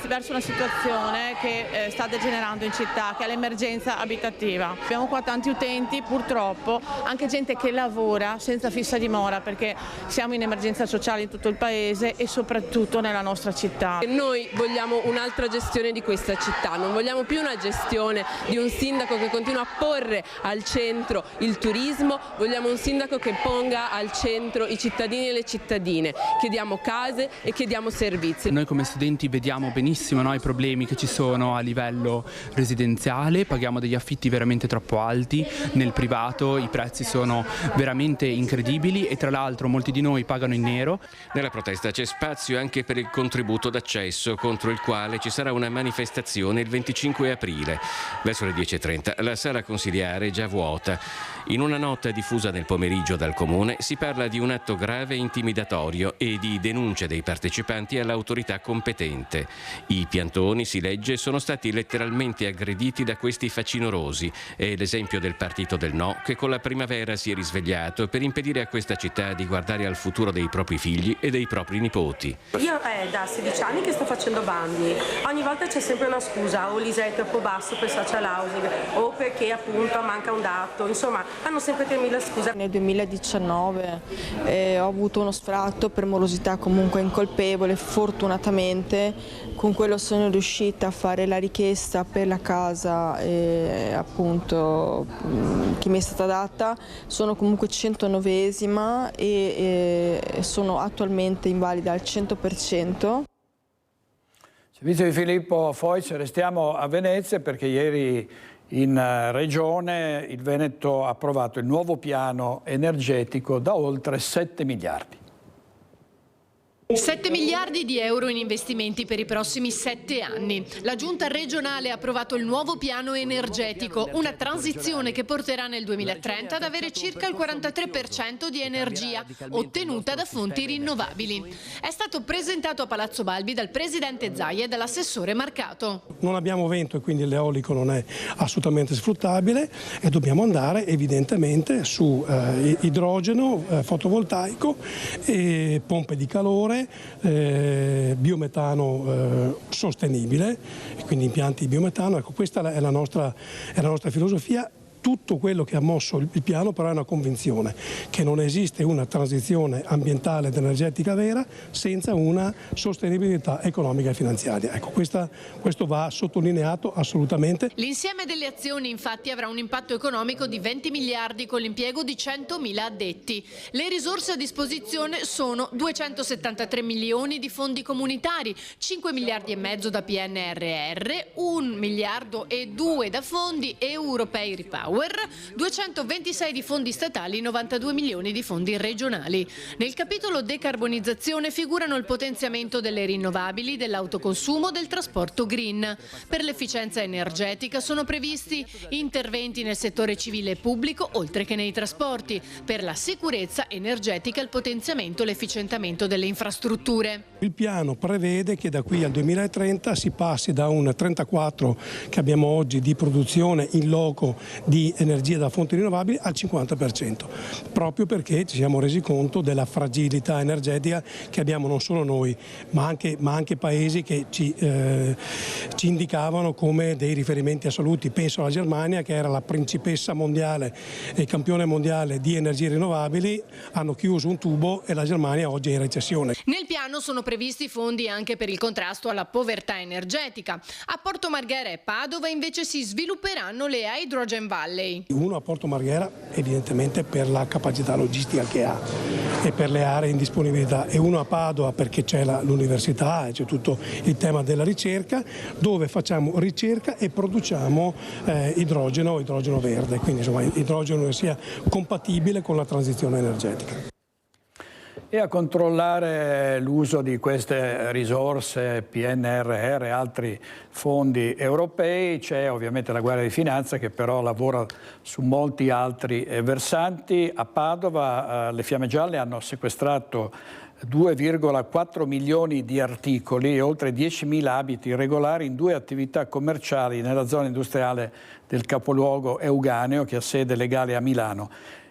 verso una situazione che sta degenerando in città, che è l'emergenza abitativa. Abbiamo qua tanti utenti, purtroppo, anche gente che lavora senza fissa dimora, perché siamo in emergenza sociale in tutto il paese e soprattutto nella nostra città. Noi vogliamo un'altra gestione di questa città, non vogliamo più una gestione di un sindaco che continua a porre al centro il turismo, vogliamo un sindaco che ponga al centro i cittadini e le cittadine. Chiediamo case e chiediamo servizi. Noi come studenti vediamo benissimo, no, i problemi che ci sono a livello residenziale, paghiamo degli affitti veramente troppo alti, nel privato i prezzi sono veramente incredibili e tra l'altro molti di noi pagano in nero. Nella protesta c'è spazio anche per il contributo d'accesso, contro il quale ci sarà una manifestazione il 25 aprile. Verso le 10:30 la sala consiliare è già vuota. In una nota diffusa nel pomeriggio dal Comune si parla di un atto grave e intimidatorio e di denunce dei partecipanti all'autorità competente. I piantoni, si legge, sono stati letteralmente aggrediti da questi facinorosi. È l'esempio del partito del no che con la primavera si è risvegliato per impedire a questa città di guardare al futuro dei propri figli e dei propri nipoti. Io è da 16 anni che sto facendo bandi, ogni volta c'è sempre una scusa, o l'ISEE è troppo basso per social housing o perché appunto manca un dato, insomma hanno sempre 3.000 scuse. Nel 2019 ho avuto uno sfratto per morosità comunque incolpevole, fortunatamente con quello sono riuscita a fare la richiesta per la casa appunto che mi è stata data, sono comunque 109esima e sono attualmente invalida al 100%. Servizio di Filippo Fois, restiamo a Venezia perché ieri in Regione il Veneto ha approvato il nuovo piano energetico da oltre 7 miliardi. 7 miliardi di euro in investimenti per i prossimi 7 anni. La Giunta regionale ha approvato il nuovo piano energetico, una transizione che porterà nel 2030 ad avere circa il 43% di energia ottenuta da fonti rinnovabili. È stato presentato a Palazzo Balbi dal presidente Zaia e dall'assessore Marcato. Non abbiamo vento e quindi l'eolico non è assolutamente sfruttabile e dobbiamo andare evidentemente su idrogeno, fotovoltaico, pompe di calore, biometano sostenibile, e quindi impianti di biometano. Ecco, questa è la nostra filosofia. Tutto quello che ha mosso il piano però è una convinzione che non esiste una transizione ambientale ed energetica vera senza una sostenibilità economica e finanziaria. Ecco, questo va sottolineato assolutamente. L'insieme delle azioni infatti avrà un impatto economico di 20 miliardi con l'impiego di 100.000 addetti. Le risorse a disposizione sono 273 milioni di fondi comunitari, 5 miliardi e mezzo da PNRR, 1 miliardo e 2 da fondi europei REPower, 226 di fondi statali, 92 milioni di fondi regionali. Nel capitolo decarbonizzazione figurano il potenziamento delle rinnovabili, dell'autoconsumo, del trasporto green. Per l'efficienza energetica sono previsti interventi nel settore civile e pubblico, oltre che nei trasporti. Per la sicurezza energetica il potenziamento e l'efficientamento delle infrastrutture. Il piano prevede che da qui al 2030 si passi da un 34 che abbiamo oggi di produzione in loco di energia da fonti rinnovabili al 50%, proprio perché ci siamo resi conto della fragilità energetica che abbiamo non solo noi, ma anche paesi che ci indicavano come dei riferimenti assoluti. Penso alla Germania, che era la principessa mondiale e campione mondiale di energie rinnovabili, hanno chiuso un tubo e la Germania oggi è in recessione. Nel piano sono previsti fondi anche per il contrasto alla povertà energetica. A Porto Marghera e Padova invece si svilupperanno le Hydrogen Valley. Uno a Porto Marghera evidentemente per la capacità logistica che ha e per le aree in disponibilità, e uno a Padova perché c'è l'università e c'è tutto il tema della ricerca, dove facciamo ricerca e produciamo idrogeno verde, quindi insomma idrogeno che sia compatibile con la transizione energetica. E a controllare l'uso di queste risorse PNRR e altri fondi europei c'è ovviamente la Guardia di Finanza, che però lavora su molti altri versanti. A Padova le Fiamme Gialle hanno sequestrato 2,4 milioni di articoli e oltre 10.000 abiti regolari in 2 attività commerciali nella zona industriale del capoluogo Euganeo, che ha sede legale a Milano.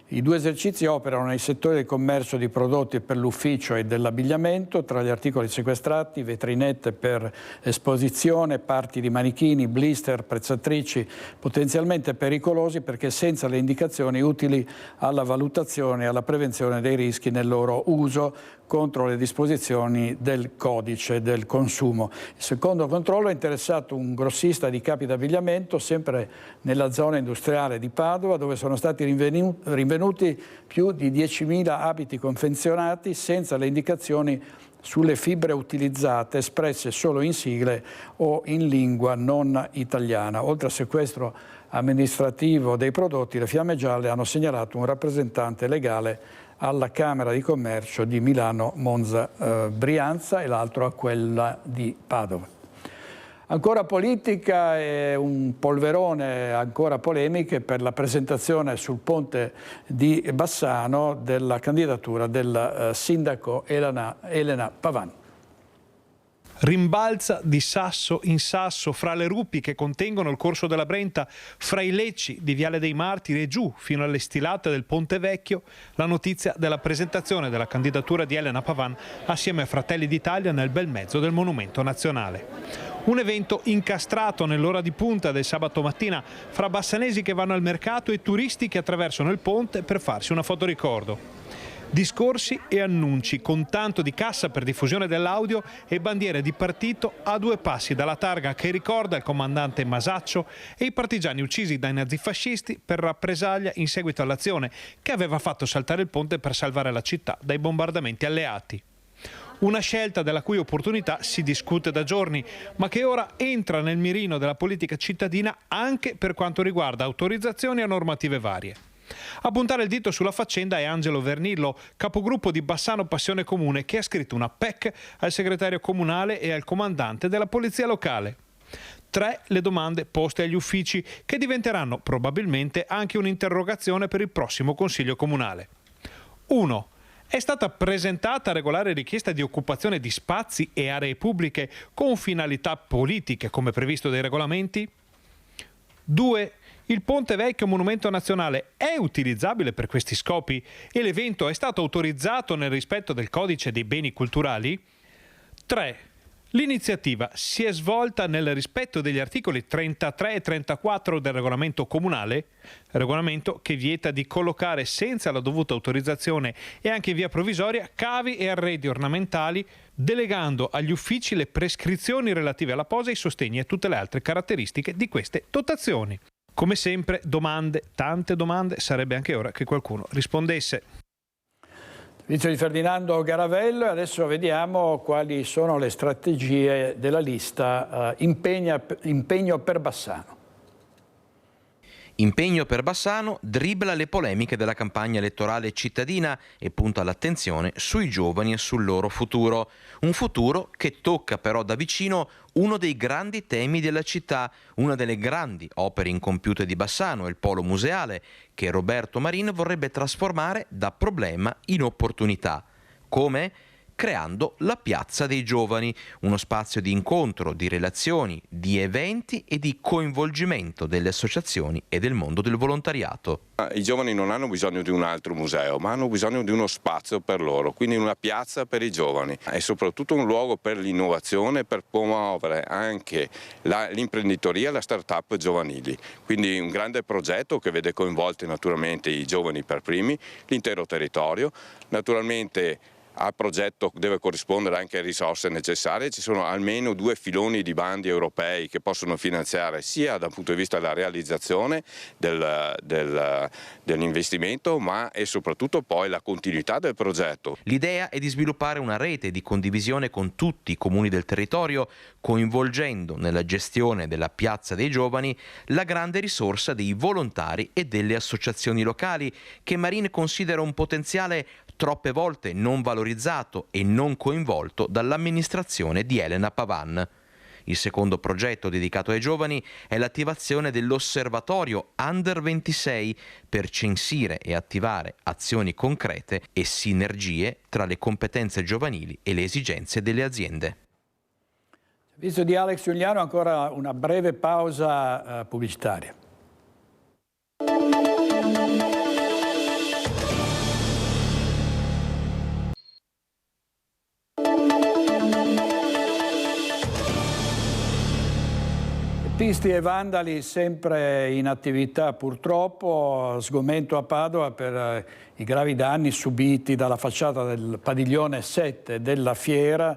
I 2 esercizi operano nei settori del commercio di prodotti per l'ufficio e dell'abbigliamento. Tra gli articoli sequestrati, vetrinette per esposizione, parti di manichini, blister, prezzatrici potenzialmente pericolosi perché senza le indicazioni utili alla valutazione e alla prevenzione dei rischi nel loro uso contro le disposizioni del codice del consumo. Il secondo controllo ha interessato un grossista di capi d'abbigliamento sempre nella zona industriale di Padova, dove sono stati rinvenuti più di 10.000 abiti confezionati senza le indicazioni sulle fibre utilizzate, espresse solo in sigle o in lingua non italiana. Oltre al sequestro amministrativo dei prodotti, le Fiamme Gialle hanno segnalato un rappresentante legale alla Camera di Commercio di Milano Monza Brianza e l'altro a quella di Padova. Ancora politica e un polverone, ancora polemiche per la presentazione sul ponte di Bassano della candidatura del sindaco Elena Pavan. Rimbalza di sasso in sasso fra le rupi che contengono il corso della Brenta, fra i lecci di Viale dei Martiri e giù fino alle stilate del Ponte Vecchio, la notizia della presentazione della candidatura di Elena Pavan assieme a Fratelli d'Italia nel bel mezzo del Monumento Nazionale. Un evento incastrato nell'ora di punta del sabato mattina fra bassanesi che vanno al mercato e turisti che attraversano il ponte per farsi una fotoricordo. Discorsi e annunci con tanto di cassa per diffusione dell'audio e bandiere di partito a 2 passi dalla targa che ricorda il comandante Masaccio e i partigiani uccisi dai nazifascisti per rappresaglia in seguito all'azione che aveva fatto saltare il ponte per salvare la città dai bombardamenti alleati. Una scelta della cui opportunità si discute da giorni, ma che ora entra nel mirino della politica cittadina anche per quanto riguarda autorizzazioni a normative varie. A puntare il dito sulla faccenda è Angelo Vernillo, capogruppo di Bassano Passione Comune, che ha scritto una PEC al segretario comunale e al comandante della polizia locale. 3 le domande poste agli uffici, che diventeranno probabilmente anche un'interrogazione per il prossimo Consiglio Comunale. 1. È stata presentata regolare richiesta di occupazione di spazi e aree pubbliche con finalità politiche, come previsto dai regolamenti? 2. Il Ponte Vecchio Monumento Nazionale è utilizzabile per questi scopi e l'evento è stato autorizzato nel rispetto del Codice dei Beni Culturali? 3. L'iniziativa si è svolta nel rispetto degli articoli 33 e 34 del regolamento comunale, regolamento che vieta di collocare senza la dovuta autorizzazione e anche in via provvisoria cavi e arredi ornamentali, delegando agli uffici le prescrizioni relative alla posa, ai sostegni e a tutte le altre caratteristiche di queste dotazioni. Come sempre, domande, tante domande, sarebbe anche ora che qualcuno rispondesse. Servizio di Ferdinando Garavello e adesso vediamo quali sono le strategie della lista Impegno per Bassano. Impegno per Bassano dribbla le polemiche della campagna elettorale cittadina e punta l'attenzione sui giovani e sul loro futuro. Un futuro che tocca però da vicino uno dei grandi temi della città, una delle grandi opere incompiute di Bassano, il polo museale, che Roberto Marin vorrebbe trasformare da problema in opportunità. Come? Creando la Piazza dei Giovani, uno spazio di incontro, di relazioni, di eventi e di coinvolgimento delle associazioni e del mondo del volontariato. I giovani non hanno bisogno di un altro museo, ma hanno bisogno di uno spazio per loro, quindi una piazza per i giovani e soprattutto un luogo per l'innovazione, per promuovere anche l'imprenditoria e la start-up giovanili. Quindi un grande progetto che vede coinvolti naturalmente i giovani per primi, l'intero territorio, naturalmente. Al progetto deve corrispondere anche risorse necessarie, ci sono almeno 2 filoni di bandi europei che possono finanziare sia dal punto di vista della realizzazione dell'investimento ma e soprattutto poi la continuità del progetto. L'idea è di sviluppare una rete di condivisione con tutti i comuni del territorio, coinvolgendo nella gestione della Piazza dei Giovani la grande risorsa dei volontari e delle associazioni locali che Marin considera un potenziale troppe volte non valorizzato e non coinvolto dall'amministrazione di Elena Pavan. Il secondo progetto dedicato ai giovani è l'attivazione dell'osservatorio Under 26 per censire e attivare azioni concrete e sinergie tra le competenze giovanili e le esigenze delle aziende. Visto di Alex Giuliano, ancora una breve pausa pubblicitaria. Teppisti e vandali sempre in attività purtroppo, sgomento a Padova per i gravi danni subiti dalla facciata del padiglione 7 della fiera,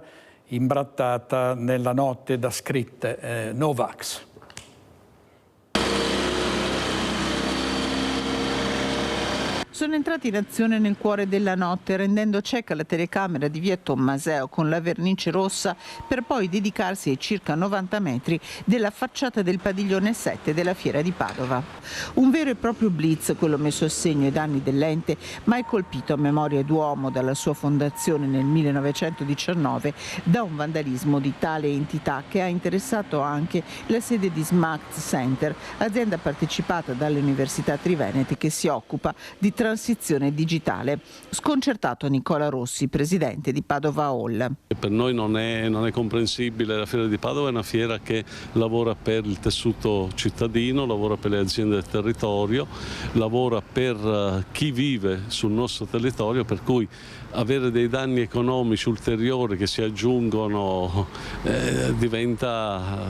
imbrattata nella notte da scritte Novax. Sono entrati in azione nel cuore della notte, rendendo cieca la telecamera di via Tommaseo con la vernice rossa, per poi dedicarsi ai circa 90 metri della facciata del padiglione 7 della Fiera di Padova. Un vero e proprio blitz, quello messo a segno ai danni dell'ente, mai colpito a memoria d'uomo dalla sua fondazione nel 1919 da un vandalismo di tale entità che ha interessato anche la sede di Smart Center, azienda partecipata dalle università trivenete che si occupa di transizione digitale. Sconcertato Nicola Rossi, presidente di Padova Hall. Per noi non è comprensibile, la Fiera di Padova è una fiera che lavora per il tessuto cittadino, lavora per le aziende del territorio, lavora per chi vive sul nostro territorio, per cui avere dei danni economici ulteriori che si aggiungono diventa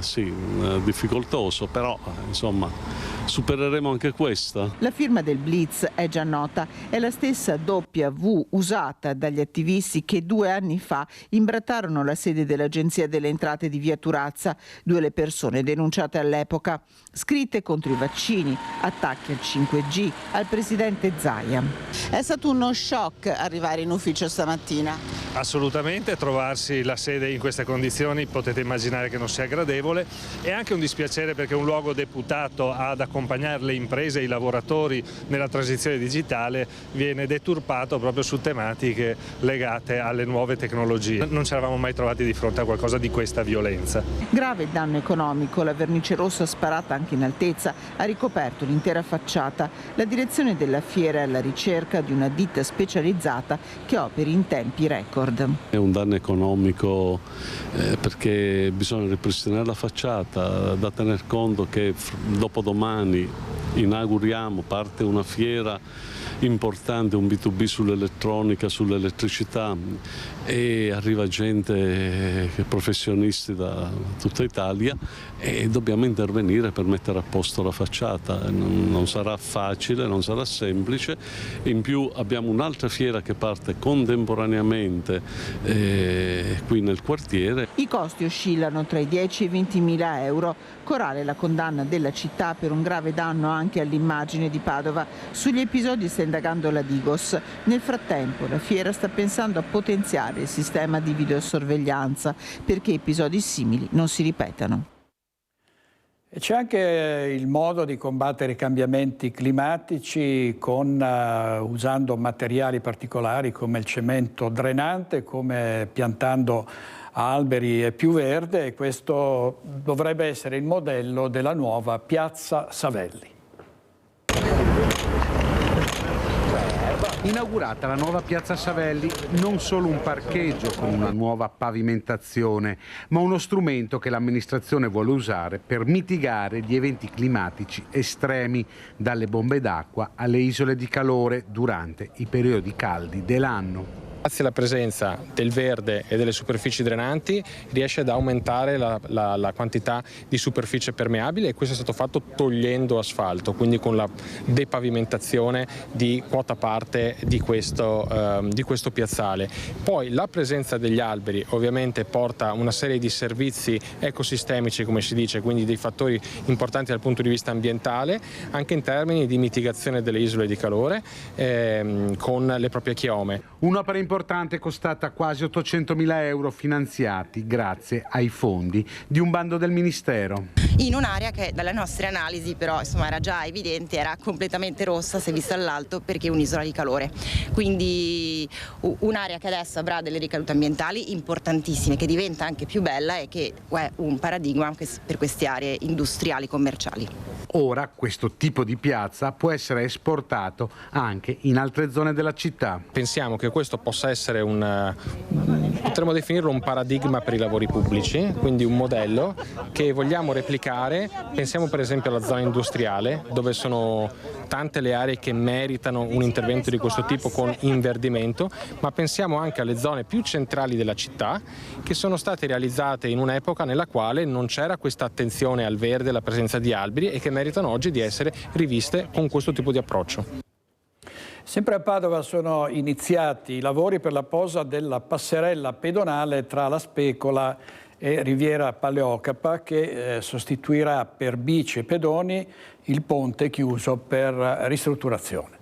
difficoltoso, però insomma supereremo anche questa. La firma del blitz è già nota, è la stessa W usata dagli attivisti che 2 anni fa imbrattarono la sede dell'Agenzia delle Entrate di via Turazza, 2 le persone denunciate all'epoca, scritte contro i vaccini, attacchi al 5G, al presidente Zaia. È stato uno shock arrivare in ufficio stamattina? Assolutamente, trovarsi la sede in queste condizioni potete immaginare che non sia gradevole, e anche un dispiacere perché un luogo deputato ad accompagnare le imprese e i lavoratori nella transizione digitale viene deturpato proprio su tematiche legate alle nuove tecnologie. Non ci eravamo mai trovati di fronte a qualcosa di questa violenza. Grave danno economico, la vernice rossa sparata anche in altezza ha ricoperto l'intera facciata. La direzione della fiera è alla ricerca di una ditta specializzata che operi in tempi record. È un danno economico perché bisogna ripristinare la facciata, da tener conto che dopodomani inauguriamo, parte una fiera importante, un B2B sull'elettronica, sull'elettricità, e arriva gente, professionisti da tutta Italia, e dobbiamo intervenire per mettere a posto la facciata. Non sarà facile, non sarà semplice. In più abbiamo un'altra fiera che parte contemporaneamente qui nel quartiere. I costi oscillano tra i 10 e i 20.000 euro. Corale la condanna della città per un grave danno anche all'immagine di Padova. Sugli episodi sta indagando la Digos. Nel frattempo la fiera sta pensando a potenziare il sistema di videosorveglianza perché episodi simili non si ripetano. E c'è anche il modo di combattere i cambiamenti climatici usando materiali particolari come il cemento drenante, come piantando alberi e più verde, e questo dovrebbe essere il modello della nuova Piazza Savelli. Inaugurata la nuova Piazza Savelli, non solo un parcheggio con una nuova pavimentazione, ma uno strumento che l'amministrazione vuole usare per mitigare gli eventi climatici estremi, dalle bombe d'acqua alle isole di calore durante i periodi caldi dell'anno. Grazie alla presenza del verde e delle superfici drenanti riesce ad aumentare la quantità di superficie permeabile, e questo è stato fatto togliendo asfalto, quindi con la depavimentazione di quota parte di questo piazzale. Poi la presenza degli alberi ovviamente porta una serie di servizi ecosistemici, come si dice, quindi dei fattori importanti dal punto di vista ambientale, anche in termini di mitigazione delle isole di calore con le proprie chiome. Un'opera importante è costata quasi 800.000 euro finanziati grazie ai fondi di un bando del Ministero. In un'area che dalle nostre analisi però insomma era già evidente, era completamente rossa se vista dall'alto perché è un'isola di calore. Quindi un'area che adesso avrà delle ricadute ambientali importantissime, che diventa anche più bella e che è un paradigma anche per queste aree industriali commerciali. Ora questo tipo di piazza può essere esportato anche in altre zone della città. Pensiamo che questo possa essere potremmo definirlo un paradigma per i lavori pubblici, quindi un modello che vogliamo replicare. Pensiamo per esempio alla zona industriale, dove sono tante le aree che meritano un intervento di questo tipo con inverdimento, ma pensiamo anche alle zone più centrali della città che sono state realizzate in un'epoca nella quale non c'era questa attenzione al verde, alla presenza di alberi, e che meritano oggi di essere riviste con questo tipo di approccio. Sempre a Padova sono iniziati i lavori per la posa della passerella pedonale tra La Specola e Riviera Paleocapa, che sostituirà per bici e pedoni il ponte chiuso per ristrutturazione.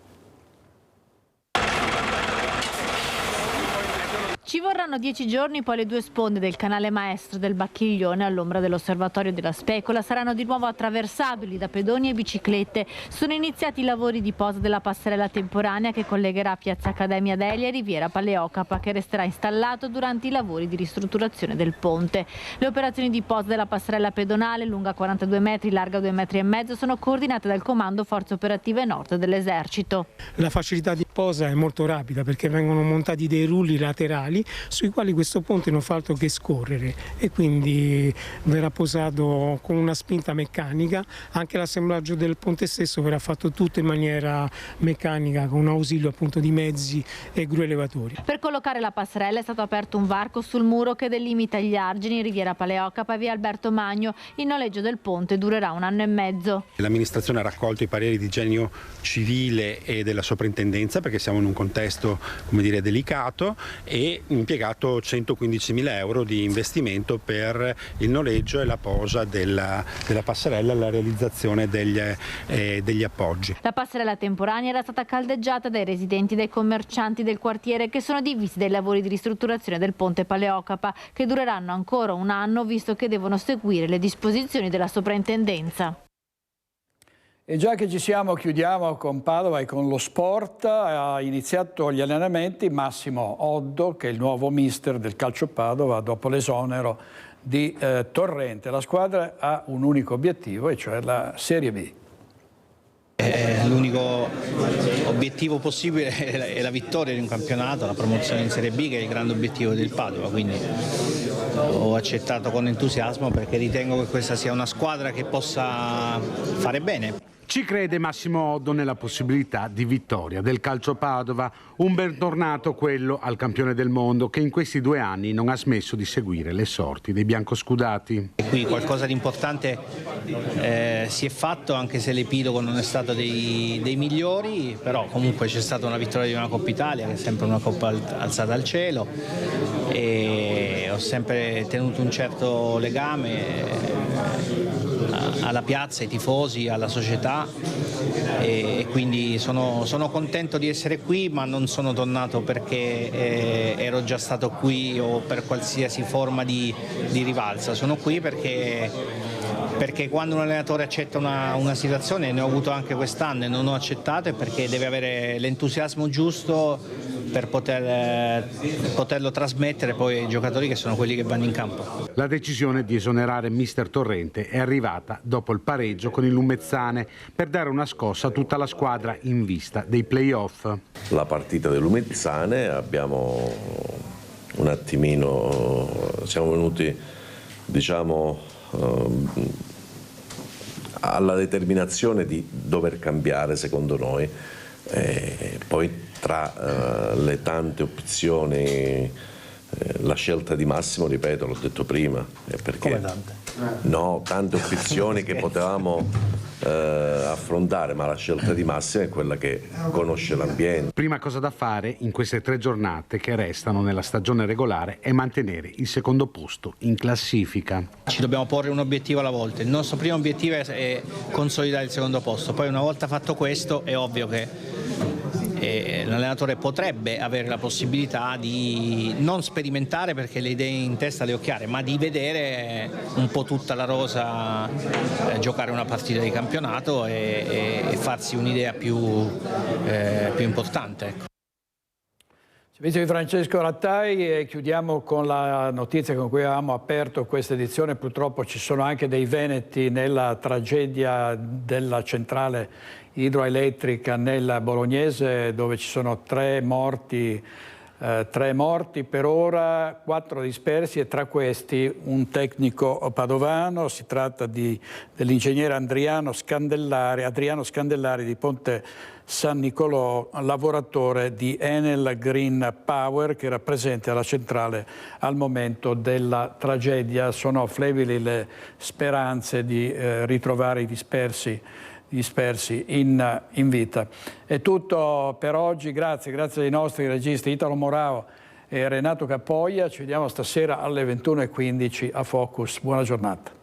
Ci vorranno 10 giorni, poi le due sponde del canale maestro del Bacchiglione all'ombra dell'osservatorio della Specola saranno di nuovo attraversabili da pedoni e biciclette. Sono iniziati i lavori di posa della passerella temporanea che collegherà Piazza Accademia Delia e Riviera Paleocapa, che resterà installato durante i lavori di ristrutturazione del ponte. Le operazioni di posa della passerella pedonale, lunga 42 metri, larga 2,5 metri, sono coordinate dal Comando Forze Operative Nord dell'Esercito. La facilità di posa è molto rapida perché vengono montati dei rulli laterali sui quali questo ponte non fa altro che scorrere e quindi verrà posato con una spinta meccanica. Anche l'assemblaggio del ponte stesso verrà fatto tutto in maniera meccanica con ausilio appunto di mezzi e gru elevatori. Per collocare la passerella è stato aperto un varco sul muro che delimita gli argini Riviera Paleocapa e via Alberto Magno. Il noleggio del ponte durerà 1 anno e mezzo. L'amministrazione ha raccolto i pareri di genio civile e della soprintendenza perché siamo in un contesto, come dire, delicato, e impiegato 115.000 euro di investimento per il noleggio e la posa della passerella e la realizzazione degli appoggi. La passerella temporanea era stata caldeggiata dai residenti e dai commercianti del quartiere, che sono divisi dai lavori di ristrutturazione del ponte Paleocapa, che dureranno ancora 1 anno visto che devono seguire le disposizioni della soprintendenza. E già che ci siamo, chiudiamo con Padova e con lo sport. Ha iniziato gli allenamenti Massimo Oddo, che è il nuovo mister del calcio Padova dopo l'esonero di Torrente. La squadra ha un unico obiettivo, e cioè la Serie B. L'unico obiettivo possibile è la vittoria di un campionato, la promozione in Serie B, che è il grande obiettivo del Padova, quindi ho accettato con entusiasmo perché ritengo che questa sia una squadra che possa fare bene. Ci crede Massimo Oddo nella possibilità di vittoria del calcio Padova, un bentornato quello al campione del mondo che in questi 2 anni non ha smesso di seguire le sorti dei biancoscudati. E qui qualcosa di importante si è fatto, anche se l'epilogo non è stato dei migliori, però comunque c'è stata una vittoria di una Coppa Italia, che è sempre una coppa alzata al cielo, e ho sempre tenuto un certo legame alla piazza, ai tifosi, alla società, e quindi sono contento di essere qui, ma non sono tornato perché ero già stato qui o per qualsiasi forma di rivalsa. Sono qui perché quando un allenatore accetta una situazione, ne ho avuto anche quest'anno e non ho accettato, è perché deve avere l'entusiasmo giusto per poterlo trasmettere poi ai giocatori, che sono quelli che vanno in campo. La decisione di esonerare mister Torrente è arrivata dopo il pareggio con il Lumezzane per dare una scossa a tutta la squadra in vista dei play-off. La partita del Lumezzane abbiamo un attimino, siamo venuti alla determinazione di dover cambiare, secondo noi. Poi tra le tante opzioni la scelta di Massimo, ripeto, l'ho detto prima, perché come tante? No, tante opzioni che potevamo affrontare, ma la scelta di Massimo è quella che conosce l'ambiente. Prima cosa da fare in queste 3 giornate che restano nella stagione regolare è mantenere il secondo posto in classifica. Ci dobbiamo porre un obiettivo alla volta. Il nostro primo obiettivo è consolidare il secondo posto, poi una volta fatto questo è ovvio che l'allenatore potrebbe avere la possibilità di non sperimentare, perché le idee in testa le ho chiare, ma di vedere un po' tutta la rosa giocare una partita di campionato e farsi un'idea più importante. Ecco. Servizio di Francesco Rattai, e chiudiamo con la notizia con cui avevamo aperto questa edizione. Purtroppo ci sono anche dei veneti nella tragedia della centrale idroelettrica nel Bolognese, dove ci sono 3 morti per ora, 4 dispersi, e tra questi un tecnico padovano. Si tratta dell'ingegnere Adriano Scandellari di Ponte San Nicolò, lavoratore di Enel Green Power, che era presente alla centrale al momento della tragedia. Sono flebili le speranze di ritrovare i dispersi in vita. È tutto per oggi, grazie ai nostri registi Italo Morao e Renato Capoglia. Ci vediamo stasera alle 21:15 a Focus. Buona giornata.